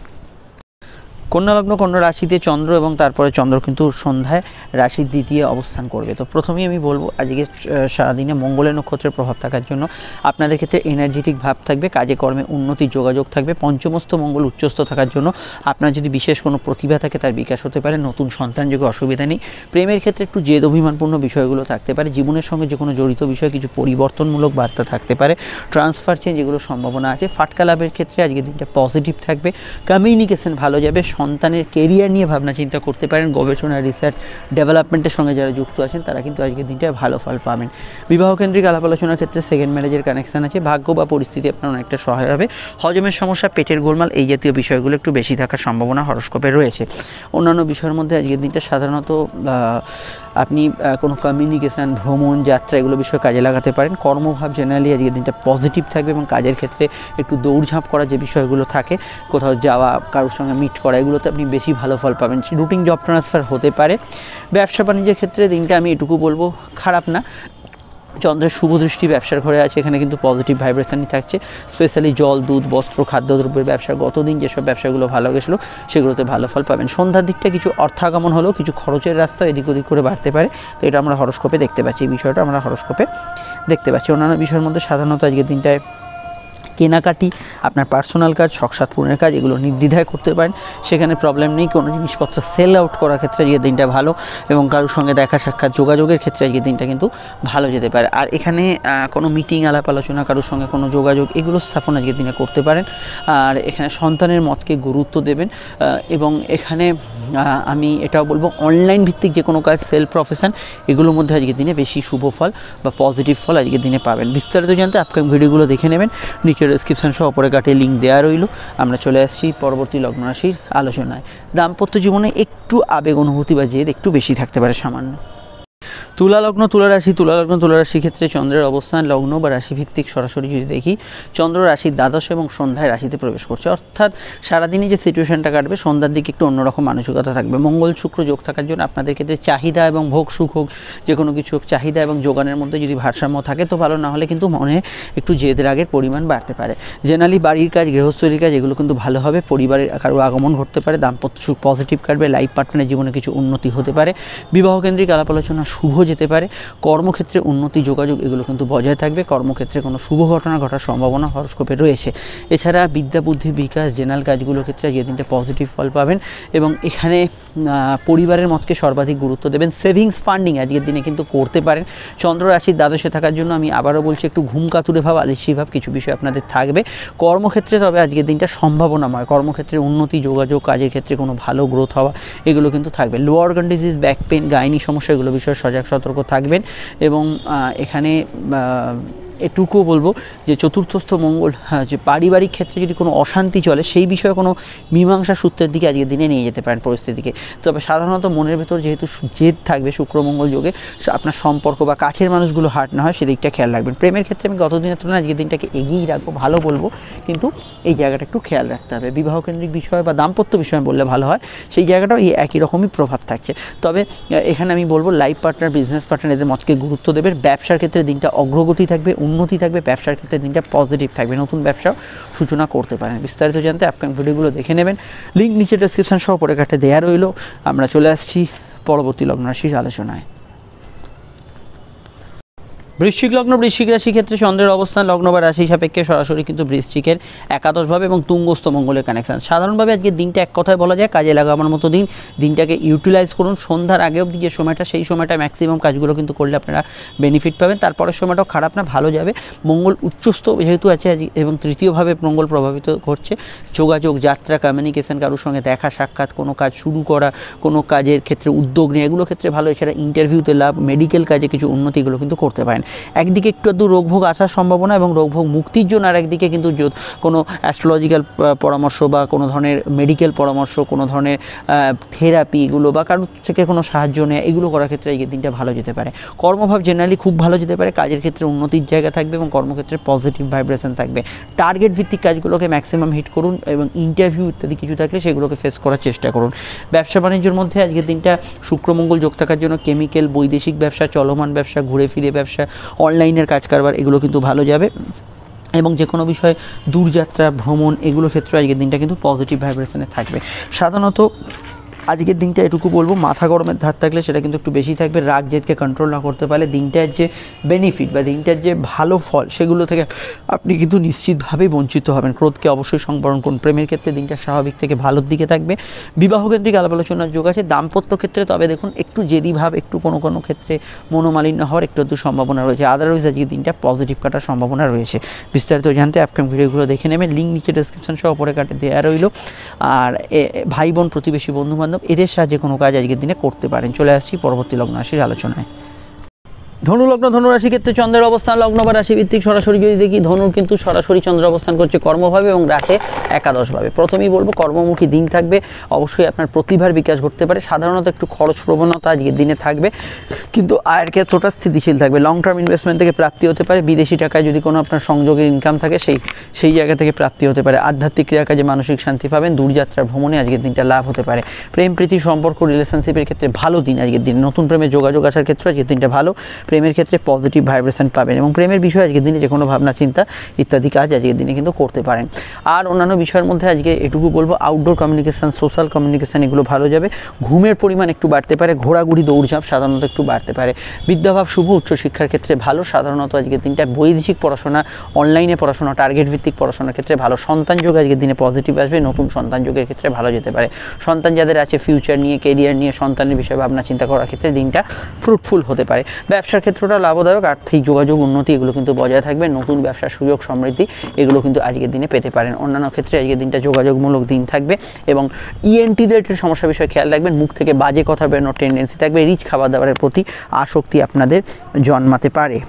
কন্যা লগ্ন কন্যা রাশিতে চন্দ্র এবং তারপরে চন্দ্র কিন্তু সন্ধ্যায় রাশির দ্বিতীয় অবস্থান করবে। তো প্রথমেই আমি বলবো আজকে সারাদিনে মঙ্গলের নক্ষত্রের প্রভাব থাকার জন্য আপনাদের ক্ষেত্রে এনার্জেটিক ভাব থাকবে, কাজে কর্মে উন্নতি যোগাযোগ থাকবে। পঞ্চমস্থ মঙ্গল উচ্চস্থ থাকার জন্য আপনার যদি বিশেষ কোনো প্রতিভা থাকে তার বিকাশ হতে পারে। নতুন সন্তান যোগে অসুবিধা নেই। প্রেমের ক্ষেত্রে একটু জেদ অভিমানপূর্ণ বিষয়গুলো থাকতে পারে। জীবনের সঙ্গে যে কোনো জড়িত বিষয়ে কিছু পরিবর্তনমূলক বার্তা থাকতে পারে। ট্রান্সফার চেঞ্জ এগুলো সম্ভাবনা আছে। ফাটকা লাভের ক্ষেত্রে আজকের দিনটা পজিটিভ থাকবে। কমিউনিকেশন ভালো যাবে। সন্তানের কেরিয়ার নিয়ে ভাবনা চিন্তা করতে পারেন। গবেষণা, রিসার্চ, ডেভেলপমেন্টের সঙ্গে যারা যুক্ত আছেন তারা কিন্তু আজকের দিনটায় ভালো ফল পাবেন। বিবাহ কেন্দ্রিক আলাপ আলোচনার ক্ষেত্রে সেকেন্ড ম্যারেজের কানেকশন আছে। ভাগ্য বা পরিস্থিতি আপনার অনেকটা সহায় হবে। হজমের সমস্যা, পেটের গোলমাল এই জাতীয় বিষয়গুলো একটু বেশি থাকার সম্ভাবনা হরস্কোপে রয়েছে। অন্যান্য বিষয়ের মধ্যে আজকের দিনটা সাধারণত আপনি কোনো কমিউনিকেশান, ভ্রমণ, যাত্রা এগুলো বিষয়ে কাজে লাগাতে পারেন। কর্মভাব জেনারেলি আজকের দিনটা পজিটিভ থাকবে এবং কাজের ক্ষেত্রে একটু দৌড়ঝাঁপ করা যে বিষয়গুলো থাকে, কোথাও যাওয়া, কারোর সঙ্গে মিট করা, এগুলোতে আপনি বেশি ভালো ফল পাবেন। রুটিন জব ট্রান্সফার হতে পারে। ব্যবসা বাণিজ্যের ক্ষেত্রে দিনটা আমি এটুকু বলবো খারাপ না। চন্দ্রের শুভ দৃষ্টি ব্যবসার ঘরে আছে, এখানে কিন্তু পজিটিভ ভাইব্রেশনই থাকছে। স্পেশালি জল, দুধ, বস্ত্র, খাদ্যদ্রব্যের ব্যবসা, গতদিন যেসব ব্যবসাগুলো ভালো গেছিলো সেগুলোতে ভালো ফল পাবেন। সন্ধ্যার দিকটা কিছু অর্থাগমন হলেও কিছু খরচের রাস্তা এদিক ওদিক করে বাড়তে পারে, তো এটা আমরা হরস্কোপে দেখতে পাচ্ছি। এই বিষয়টা আমরা হরস্কোপে দেখতে পাচ্ছি। অন্যান্য বিষয়ের মধ্যে সাধারণত আজকের দিনটায় কেনাকাটি, আপনার পার্সোনাল কাজ, শখসাদ পূরণের কাজ এগুলো নির্দ্বিধায় করতে পারেন, সেখানে প্রবলেম নেই। কোনো জিনিসপত্র সেল আউট করার ক্ষেত্রে আজকের দিনটা ভালো এবং কারোর সঙ্গে দেখা সাক্ষাৎ যোগাযোগের ক্ষেত্রে আজকের দিনটা কিন্তু ভালো যেতে পারে। আর এখানে কোনো মিটিং, আলাপ আলোচনা, কারোর সঙ্গে কোনো যোগাযোগ এগুলো স্থাপন আজকের দিনে করতে পারেন। আর এখানে সন্তানের মতকে গুরুত্ব দেবেন এবং এখানে আমি এটাও বলবো অনলাইন ভিত্তিক যে কোনো কাজ, সেলফ প্রফেশন এগুলোর মধ্যে আজকের দিনে বেশি শুভ ফল বা পজিটিভ ফল আজকের দিনে পাবেন। বিস্তারিত জানতে আপকামিং ভিডিওগুলো দেখে নেবেন, নিচে ডেসক্রিপশন সহ উপরে কাটে লিঙ্ক দেওয়া রইল। আমরা চলে আসছি পরবর্তী লগ্ন রাশির আলোচনায়। দাম্পত্য জীবনে একটু আবেগ অনুভূতি বা জেদ একটু বেশি থাকতে পারে সামান্য। তুলা লগ্ন তুলা রাশির ক্ষেত্রে চন্দ্রের অবস্থান লগ্ন বা রাশিভিত্তিক সরাসরি যদি দেখি, চন্দ্র রাশির দ্বাদশ এবং সন্ধ্যায় রাশিতে প্রবেশ করছে, অর্থাৎ সারাদিনে যে সিচুয়েশনটা কাটবে সন্ধ্যার দিকে একটু অন্যরকম মানসিকতা থাকবে। মঙ্গল শুক্র যোগ থাকার জন্য আপনাদের ক্ষেত্রে চাহিদা এবং ভোগ সুখ হোক, যে কোনো কিছু হোক, চাহিদা এবং যোগানের মধ্যে যদি ভারসাম্য থাকে তো ভালো, না হলে কিন্তু মনে একটু জেদ রাগের পরিমাণ বাড়তে পারে। জেনারেলি বাড়ির কাজ, গৃহস্থলীর কাজ এগুলো কিন্তু ভালো হবে। পরিবারের কারো আগমন ঘটতে পারে, দাম্পত্য সুখ পজিটিভ কাটবে, লাইফ পার্টনারের জীবনে কিছু উন্নতি হতে পারে, বিবাহ কেন্দ্রিক আলাপ আলোচনা শুভ যেতে পারে। কর্মক্ষেত্রে উন্নতি যোগাযোগ এগুলো কিন্তু বজায় থাকবে। কর্মক্ষেত্রে কোনো শুভ ঘটনা ঘটার সম্ভাবনা হরস্কোপে রয়েছে। এছাড়া বিদ্যা বুদ্ধি বিকাশ, জেনারেল কাজগুলোর ক্ষেত্রে আজকের দিনটা পজিটিভ ফল পাবেন এবং এখানে পরিবারের মতকে সর্বাধিক গুরুত্ব দেবেন। সেভিংস ফান্ডিং আজকের দিনে কিন্তু করতে পারেন। চন্দ্র রাশির দ্বাদশে থাকার জন্য আমি আবারও বলছি একটু ঘুম কাতুরে ভাব, আলসি ভাব কিছু বিষয় আপনাদের থাকবে কর্মক্ষেত্রে। তবে আজকের দিনটা সম্ভাবনাময়, কর্মক্ষেত্রে উন্নতি যোগাযোগ, কাজের ক্ষেত্রে কোনো ভালো গ্রোথ হওয়া এগুলো কিন্তু থাকবে। Lower organ disease, back pain, gynae সমস্যা এগুলো বিষয়ে সজাগ সতর্ক থাকবেন। এবং এখানে এটুকুও বলবো যে চতুর্থস্থ মঙ্গল যে পারিবারিক ক্ষেত্রে যদি কোনো অশান্তি চলে সেই বিষয়ে কোনো মীমাংসা সূত্রের দিকে আজকের দিনে নিয়ে যেতে পারেন পরিস্থিতিকে। তবে সাধারণত মনের ভেতর যেহেতু জেদ থাকবে শুক্র মঙ্গল যোগে, আপনার সম্পর্ক বা কাছের মানুষগুলো হার্ট না হয় সেদিকটা খেয়াল রাখবেন। প্রেমের ক্ষেত্রে আমি গত দিনের তুলনায় আজকের দিনটাকে এগিয়েই রাখবো, ভালো বলবো, কিন্তু এই জায়গাটা একটু খেয়াল রাখতে হবে। বিবাহকেন্দ্রিক বিষয় বা দাম্পত্য বিষয় বললে ভালো হয়, সেই জায়গাটাও এই একই রকমই প্রভাব থাকছে। তবে এখানে আমি বলবো লাইফ পার্টনার, বিজনেস পার্টনার এদের মতকে গুরুত্ব দেবেন। ব্যবসার ক্ষেত্রে দিনটা অগ্রগতি থাকবে, উন্নতি থাকবে, ব্যবসার ক্ষেত্রে দিনটা পজিটিভ থাকবে, নতুন ব্যবসাও সূচনা করতে পারেন। বিস্তারিত জানতে আপকামিং ভিডিওগুলো দেখে নেবেন, লিঙ্ক নিচে ডেসক্রিপশন সহ পরে কাটে দেওয়া রইল। আমরা চলে আসছি পরবর্তী লগ্ন রাশির আলোচনায়। বৃশ্চিক লগ্ন, বৃশ্চিক রাশি ক্ষেত্রে চন্দ্রের অবস্থান লগ্ন বা রাশি সাপেক্ষে সরাসরি কিন্তু বৃশ্চিকের একাদশভাবে এবং তুঙ্গস্থ মঙ্গলের কানেকশন। সাধারণভাবে আজকে দিনটা এক কথায় বলা যায় কাজে লাগাবার মতো দিন। দিনটাকে ইউটিলাইজ করুন। সন্ধ্যার আগে অবধি যে সময়টা, সেই সময়টা ম্যাক্সিমাম কাজগুলো কিন্তু করলে আপনারা বেনিফিট পাবেন। তারপরের সময়টাও খারাপ না, ভালো যাবে। মঙ্গল উচ্চস্থ যেহেতু আছে এবং তৃতীয়ভাবে মঙ্গল প্রভাবিত করছে, যোগাযোগ, যাত্রা, কমিউনিকেশন, কারোর সঙ্গে দেখা সাক্ষাৎ, কোনো কাজ শুরু করা, কোনো কাজের ক্ষেত্রে উদ্যোগ নেওয়া, এগুলো ক্ষেত্রে ভালো। এছাড়া ইন্টারভিউতে লাভ, মেডিকেল কাজে কিছু উন্নতিগুলো কিন্তু করতে পারেন। একদিকে একটু আধটু রোগভোগ আসার সম্ভাবনা এবং রোগভোগ মুক্তির জন্য, আর একদিকে কিন্তু কোনো অ্যাস্ট্রোলজিক্যাল পরামর্শ বা কোনো ধরনের মেডিকেল পরামর্শ, কোনো ধরনের থেরাপি এগুলো বা কারোর থেকে কোনো সাহায্য নেয়, এগুলো করার ক্ষেত্রে এই দিনটা ভালো যেতে পারে। কর্মভাব জেনারেলি খুব ভালো যেতে পারে, কাজের ক্ষেত্রে উন্নতির জায়গা থাকবে এবং কর্মক্ষেত্রে পজিটিভ ভাইব্রেশন থাকবে। টার্গেট ভিত্তিক কাজগুলোকে ম্যাক্সিমাম হিট করুন এবং ইন্টারভিউ ইত্যাদি কিছু থাকলে সেগুলোকে ফেস করার চেষ্টা করুন। ব্যবসা বাণিজ্যের মধ্যে আজকের দিনটা শুক্রমঙ্গল যোগ থাকার জন্য কেমিক্যাল, বৈদেশিক ব্যবসা, চলমান ব্যবসা, ঘুরে ফিরে ব্যবসা, অনলাইনের কাজ কারবার, এগুলো কিন্তু ভালো যাবে। এবং যে কোনো বিষয়ে দূরযাত্রা, ভ্রমণ, এগুলোর ক্ষেত্রে আজকের দিনটা কিন্তু পজিটিভ ভাইব্রেশনে থাকবে। সাধারণত আজকের দিনটা এটুকু বলবো, মাথা গরমের ধার থাকলে সেটা কিন্তু একটু বেশি থাকবে। রাগ জেদকে কন্ট্রোল না করতে পারলে দিনটার যে বেনিফিট বা দিনটার যে ভালো ফল, সেগুলো থেকে আপনি কিন্তু নিশ্চিতভাবেই বঞ্চিত হবেন। ক্রোধকে অবশ্যই সংবরণ করুন। প্রেমের ক্ষেত্রে দিনটা স্বাভাবিক থেকে ভালোর দিকে থাকবে। বিবাহকেন্দ্রিক আলাপ আলোচনার যোগ আছে। দাম্পত্য ক্ষেত্রে তবে দেখুন একটু জেদি ভাব, একটু কোনো কোনো ক্ষেত্রে মনোমালিন্য হওয়ার একটু সম্ভাবনা রয়েছে। আদারওয়াইজ আজকের দিনটা পজিটিভ কাটার সম্ভাবনা রয়েছে। বিস্তারিত জানতে আপকামিং ভিডিওগুলো দেখে নেবেন, লিঙ্ক নিচে ডেসক্রিপশন সহ পরে কাটে দেওয়া রইল। আর ভাই বোন, প্রতিবেশী, বন্ধুবান্ধব, এদের সাহায্যে কোনো কাজ আজকের দিনে করতে পারেন। চলে আসছি পরবর্তী লগ্ন রাশির আলোচনায়। ধনু লগ্ন, ধনুরাশি ক্ষেত্রে চন্দ্রের অবস্থান লগ্ন বা রাশি ভিত্তিক সরাসরি যদি দেখি, ধনুর কিন্তু সরাসরি চন্দ্র অবস্থান করছে কর্মভাবে এবং রাশে একাদশভাবে। প্রথমেই বলবো কর্মমুখী দিন থাকবে, অবশ্যই আপনার প্রতিভার বিকাশ ঘটতে পারে। সাধারণত একটু খরচ প্রবণতা আজকের দিনে থাকবে, কিন্তু আয়ের ক্ষেত্রটা স্থিতিশীল থাকবে। লং টার্ম ইনভেস্টমেন্ট থেকে প্রাপ্তি হতে পারে। বিদেশি টাকায় যদি কোনো আপনার সংযোগের ইনকাম থাকে সেই জায়গা থেকে প্রাপ্তি হতে পারে। আধ্যাত্মিক ক্রিয়াকাজে মানসিক শান্তি পাবেন। দূরযাত্রা, ভ্রমণে আজকের দিনটা লাভ হতে পারে। প্রেম প্রীতি সম্পর্ক, রিলেশনশিপের ক্ষেত্রে ভালো দিন আজকের দিন। নতুন প্রেমের যোগাযোগ আসার ক্ষেত্রে আজকের দিনটা ভালো। প্রেমের ক্ষেত্রে পজিটিভ ভাইব্রেশন পাবেন এবং প্রেমের বিষয়ে আজকের দিনে যে কোনো ভাবনা চিন্তা ইত্যাদি কাজ আজকের দিনে কিন্তু করতে পারেন। আর অন্যান্য বিষয়ের মধ্যে আজকে এটুকু বলবো, আউটডোর কমিউনিকেশন, সোশ্যাল কমিউনিকেশন, এগুলো ভালো যাবে। ঘুমের পরিমাণ একটু বাড়তে পারে। ঘোরাঘুরি, দৌড়ঝাঁপ সাধারণত একটু বাড়তে পারে। বিদ্যাভাব শুভ, উচ্চশিক্ষার ক্ষেত্রে ভালো। সাধারণত আজকের দিনটা বৈদেশিক পড়াশোনা, অনলাইনে পড়াশোনা, টার্গেট ভিত্তিক পড়াশোনার ক্ষেত্রে ভালো। সন্তান যোগ আজকের দিনে পজিটিভ আসবে। নতুন সন্তান যোগের ক্ষেত্রে ভালো যেতে পারে। সন্তান যাদের আছে, ফিউচার নিয়ে, কেরিয়ার নিয়ে, সন্তানের বিষয়ে ভাবনা চিন্তা করার ক্ষেত্রে দিনটা ফ্রুটফুল হতে পারে। ব্যবসার ক্ষেত্রটা লাভদায়ক। আর্থিক যোগাযোগ, উন্নতি, এগুলো কিন্তু বজায় থাকবে। নতুন ব্যবসার সুযোগ, সমৃদ্ধি, এগুলো কিন্তু আজকের দিনে পেতে পারেন। অন্যান্য ক্ষেত্রে আজকের দিনটা যোগাযোগমূলক দিন থাকবে এবং ইএনটি রিলেটেড সমস্যা বিষয়ে খেয়াল রাখবেন। মুখ থেকে বাজে কথা বেরোনোর টেন্ডেন্সি থাকবে। রিচ খাবার দাবারের প্রতি আসক্তি আপনাদের জন্মাতে পারে।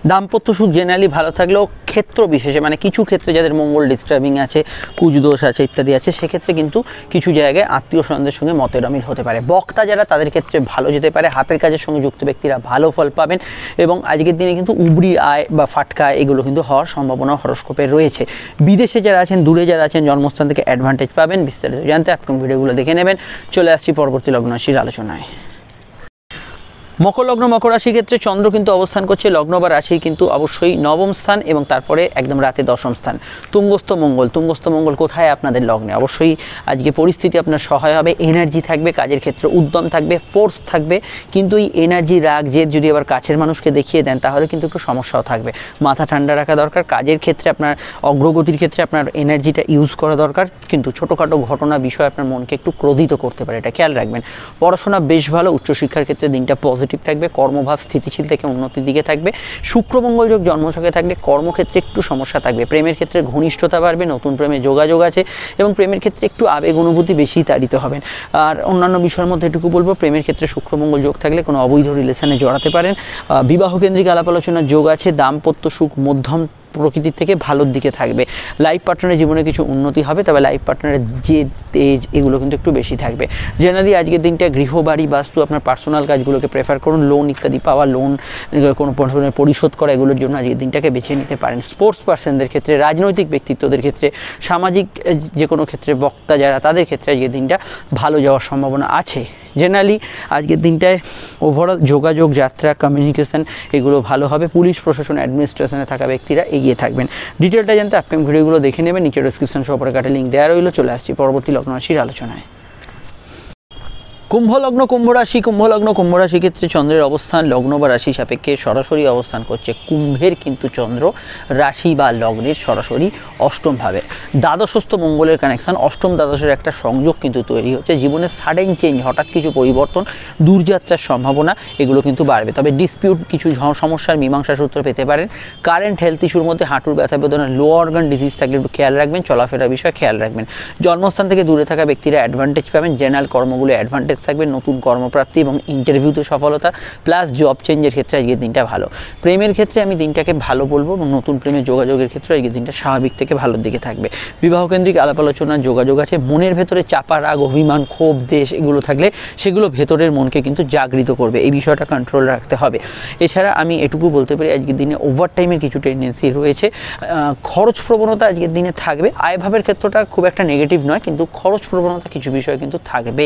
দাম্পত্য সুখ জেনারেলি ভালো থাকলেও ক্ষেত্র বিশেষে, মানে কিছু ক্ষেত্রে যাদের মঙ্গল ডিস্টার্বিং আছে, কুজদোষ আছে ইত্যাদি আছে, সেক্ষেত্রে কিন্তু কিছু জায়গায় আত্মীয় স্বজনদের সঙ্গে মতের অমিল হতে পারে। বক্তা যারা, তাদের ক্ষেত্রে ভালো যেতে পারে। হাতের কাজের সঙ্গে যুক্ত ব্যক্তিরা ভালো ফল পাবেন এবং আজকের দিনে কিন্তু উবরি আয় বা ফাটকা এগুলো কিন্তু হওয়ার সম্ভাবনা হরস্কোপে রয়েছে। বিদেশে যারা আছেন, দূরে যারা আছেন, জন্মস্থান থেকে অ্যাডভান্টেজ পাবেন। বিস্তারিত জানতে আপনি ভিডিওগুলো দেখে নেবেন। চলে আসছি পরবর্তী লগ্ন রাশির আলোচনায়। মকর লগ্ন, মকর রাশির ক্ষেত্রে চন্দ্র কিন্তু অবস্থান করছে লগ্ন বা রাশির কিন্তু অবশ্যই নবম স্থান এবং তারপরে একদম রাতে দশম স্থান। তুঙ্গস্থ মঙ্গল, তুঙ্গস্থ মঙ্গল কোথায়? আপনাদের লগ্নে। অবশ্যই আজকে পরিস্থিতি আপনার সহায় হবে। এনার্জি থাকবে, কাজের ক্ষেত্রে উদ্যম থাকবে, ফোর্স থাকবে, কিন্তু এই এনার্জি, রাগ, জেদ যদি আবার কাছের মানুষকে দেখিয়ে দেন তাহলে কিন্তু একটু সমস্যাও থাকবে। মাথা ঠান্ডা রাখা দরকার। কাজের ক্ষেত্রে আপনার অগ্রগতির ক্ষেত্রে আপনার এনার্জিটা ইউজ করা দরকার, কিন্তু ছোটোখাটো ঘটনা বিষয় আপনার মনকে একটু ক্রোধিত করতে পারে, এটা খেয়াল রাখবেন। পড়াশোনা বেশ ভালো। উচ্চশিক্ষার ক্ষেত্রে দিনটা পজিটিভ পজিটিভ থাকবে, কর্মভাব স্থিতিশীল থেকে উন্নতির দিকে থাকবে। শুক্র মঙ্গল যোগ জন্মছকে থাকলে কর্মক্ষেত্রে একটু সমস্যা থাকবে, প্রেমের ক্ষেত্রে ঘনিষ্ঠতা বাড়বে, নতুন প্রেমে যোগাযোগ আছে এবং প্রেমের ক্ষেত্রে একটু আবেগ অনুভূতি বেশি তাড়িত হবেন। আর অন্যান্য বিষয়ের মধ্যে এটুকু বলবো, প্রেমের ক্ষেত্রে শুক্র মঙ্গল যোগ থাকলে কোনো অবৈধ রিলেশনে জড়াতে পারেন। বিবাহ কেন্দ্রিক আলাপ আলোচনার যোগ আছে, দাম্পত্য সুখ মধ্যম প্রকৃতির থেকে ভালোর দিকে থাকবে। লাইফ পার্টনারের জীবনে কিছু উন্নতি হবে, তবে লাইফ পার্টনারের যে তেজ এগুলো কিন্তু একটু বেশি থাকবে। জেনারেলি আজকের দিনটা গৃহ বাড়ি বাস্তু আপনার পার্সোনাল কাজগুলোকে প্রেফার করুন, লোন ইত্যাদি পাওয়া, লোন কোনো পরিশোধ করা, এগুলোর জন্য আজকের দিনটাকে বেছে নিতে পারেন। স্পোর্টস পার্সনদের ক্ষেত্রে, রাজনৈতিক ব্যক্তিত্বদের ক্ষেত্রে, সামাজিক যে কোনো ক্ষেত্রে বক্তা যারা, তাদের ক্ষেত্রে আজকের দিনটা ভালো যাওয়ার সম্ভাবনা আছে। জেনারেলি আজকের দিনটায় ওভারঅল যোগাযোগ, যাত্রা, কমিউনিকেশন এগুলো ভালো হবে। পুলিশ প্রশাসন, অ্যাডমিনিস্ট্রেশনে থাকা ব্যক্তিরা এগিয়ে থাকবেন। ডিটেলটা জানতে আপকামিং ভিডিওগুলো দেখে নেবেন, নিচে ডেসক্রিপশন সহ পরে কাটে লিঙ্ক দেওয়া রইল। চলে আসছি পরবর্তী লগ্ন রাশির আলোচনায়। কুম্ভ লগ্ন কুম্ভ রাশি ক্ষেত্রে চন্দ্রের অবস্থান লগ্ন বা রাশি সাপেক্ষে সরাসরি অবস্থান করছে। কুম্ভের কিন্তু চন্দ্র রাশি বা লগ্নের সরাসরি অষ্টম ভাবে, দ্বাদশস্থ মঙ্গলের কানেকশন, অষ্টম দ্বাদশের একটা সংযোগ কিন্তু তৈরি হচ্ছে। জীবনে সাডেন চেঞ্জ, হঠাৎ কিছু পরিবর্তন, দূরযাত্রার সম্ভাবনা এগুলো কিন্তু বাড়বে। তবে ডিসপিউট, কিছু সমস্যার মীমাংসা সূত্র পেতে পারেন। কারেন্ট হেলথ ইস্যুর মধ্যে হাঁটুর ব্যথা বেদনা, লো অর্গান ডিজিজ থাকলে একটু খেয়াল রাখবেন, চলাফেরার বিষয়ে খেয়াল রাখবেন। জন্মস্থান থেকে দূরে থাকা ব্যক্তিরা অ্যাডভান্টেজ পাবেন, জেনারেল কর্মগুলো অ্যাডভান্টেজ থাকবে, নতুন কর্মপ্রাপ্তি এবং ইন্টারভিউতে সফলতা প্লাস জব চেঞ্জের ক্ষেত্রে আজকের দিনটা ভালো। প্রেমের ক্ষেত্রে আমি দিনটাকে ভালো বলবো এবং নতুন প্রেমের যোগাযোগের ক্ষেত্রে আজকের দিনটা স্বাভাবিক থেকে ভালোর দিকে থাকবে। বিবাহ কেন্দ্রিক আলাপ আলোচনার যোগাযোগ আছে। মনের ভেতরে চাপা রাগ, অভিমান, ক্ষোভ, দেশ এগুলো থাকলে সেগুলো ভেতরের মনকে কিন্তু জাগৃত করবে, এই বিষয়টা কন্ট্রোল রাখতে হবে। এছাড়া আমি এটুকু বলতে পারি আজকের দিনে ওভারটাইমের কিছু টেন্ডেন্সি রয়েছে, খরচ প্রবণতা আজকের দিনে থাকবে। আয়ভাবের ক্ষেত্রটা খুব একটা নেগেটিভ নয়, কিন্তু খরচ প্রবণতা কিছু বিষয় কিন্তু থাকবে।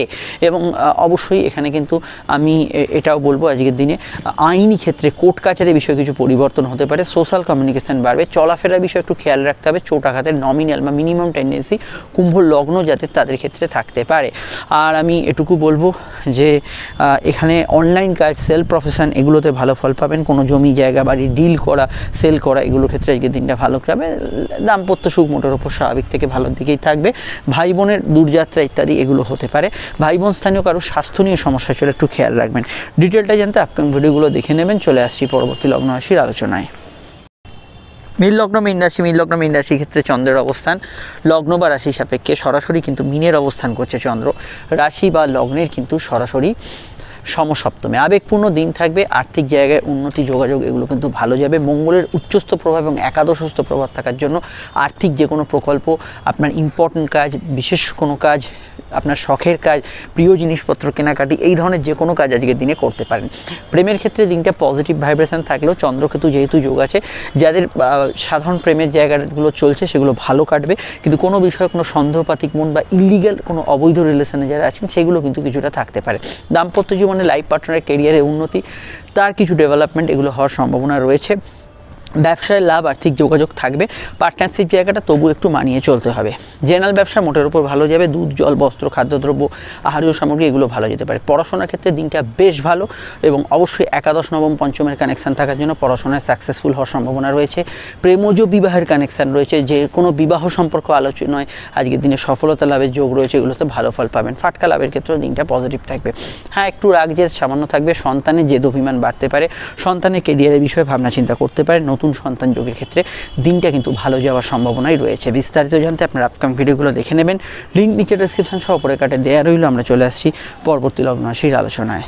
এবং অবশ্যই এখানে কিন্তু আমি এটাও বলবো আজকের দিনে আইনি ক্ষেত্রে কোর্ট কাছারির বিষয়ে কিছু পরিবর্তন হতে পারে, সোশ্যাল কমিউনিকেশন বাড়বে, চলাফেরার বিষয়ে একটু খেয়াল রাখতে হবে। চোট আঘাতের নমিনাল বা মিনিমাম টেন্ডেন্সি কুম্ভ লগ্ন যাতে তাদের ক্ষেত্রে থাকতে পারে। আর আমি এটুকু বলবো যে এখানে অনলাইন কাজ, সেল প্রফেশন এগুলোতে ভালো ফল পাবেন। কোনো জমি জায়গা বাড়ি ডিল করা, সেল করা এগুলোর ক্ষেত্রে আজকের দিনটা ভালো যাবে। দাম্পত্য সুখ মোটের ওপর স্বাভাবিক থেকে ভালোর দিকেই থাকবে। ভাই বোনের দূরযাত্রা ইত্যাদি এগুলো হতে পারে। ভাই বোন স্থানীয় কারো স্বাস্থ্য নিয়ে সমস্যা চলে একটু খেয়াল রাখবেন। ডিটেলটা জানতে আপকামিং ভিডিওগুলো দেখে নেবেন। চলে আসছি পরবর্তী লগ্ন রাশির আলোচনায়। মীন লগ্ন মীন রাশির ক্ষেত্রে চন্দ্রের অবস্থান লগ্ন বা রাশি সাপেক্ষে সরাসরি কিন্তু মীনের অবস্থান করছে চন্দ্র, রাশি বা লগ্নের কিন্তু সরাসরি সমসপ্তমে। আবেগপূর্ণ দিন থাকবে, আর্থিক জায়গায় উন্নতি, যোগাযোগ এগুলো কিন্তু ভালো যাবে। মঙ্গলের উচ্চস্থ প্রভাব এবং একাদশস্থ প্রভাব থাকার জন্য আর্থিক যে কোনো প্রকল্প, আপনার ইম্পর্টেন্ট কাজ, বিশেষ কোনো কাজ, আপনার শখের কাজ, প্রিয় জিনিসপত্র কেনাকাটি, এই ধরনের যে কোনো কাজ আজকের দিনে করতে পারেন। প্রেমের ক্ষেত্রে দিনটা পজিটিভ ভাইব্রেশন থাকলেও চন্দ্রকেতু যেহেতু যোগ আছে, যাদের সাধারণ প্রেমের জায়গাগুলো চলছে সেগুলো ভালো কাটবে, কিন্তু কোনো বিষয়ে কোনো সন্দেহপাতিক মন বা ইলিগ্যাল কোনো অবৈধ রিলেশনে যারা আছেন সেগুলো কিন্তু কিছুটা থাকতে পারে। দাম্পত্য জীবনে লাইফ পার্টনারের ক্যারিয়ারে উন্নতি, তার কিছু ডেভেলপমেন্ট এগুলো হওয়ার সম্ভাবনা রয়েছে। ব্যবসায় লাভ, আর্থিক যোগাযোগ থাকবে। পার্টনারশিপ জায়গাটা তবু একটু মানিয়ে চলতে হবে। জেনারেল ব্যবসা মোটের উপর ভালো যাবে। দুধ, জল, বস্ত্র, খাদ্যদ্রব্য, আহার্য সামগ্রী এগুলো ভালো যেতে পারে। পড়াশোনার ক্ষেত্রে দিনটা বেশ ভালো এবং অবশ্যই একাদশ, নবম, পঞ্চমের কানেকশান থাকার জন্য পড়াশোনায় সাকসেসফুল হওয়ার সম্ভাবনা রয়েছে। প্রেমজ বিবাহের কানেকশান রয়েছে, যে কোনো বিবাহ সম্পর্ক আলোচনায় আজকের দিনে সফলতা লাভের যোগ রয়েছে, এগুলোতে ভালো ফল পাবেন। ফাটকা লাভের ক্ষেত্রেও দিনটা পজিটিভ থাকবে। হ্যাঁ, একটু রাগ জেদ সামান্য থাকবে। সন্তানের জেদ অভিমান বাড়তে পারে, সন্তানের ক্যারিয়ারের বিষয়ে ভাবনা চিন্তা করতে পারে। নতুন সন্তান যোগের ক্ষেত্রে দিনটা কিন্তু ভালো যাওয়ার সম্ভাবনাই রয়েছে। বিস্তারিত জানতে আপনার আপকামিং ভিডিওগুলো দেখে নেবেন, লিঙ্ক নিচে ডেসক্রিপশন সহ পরে কাটে দেওয়া রইল। আমরা চলে আসছি পরবর্তী লগ্ন রাশির আলোচনায়।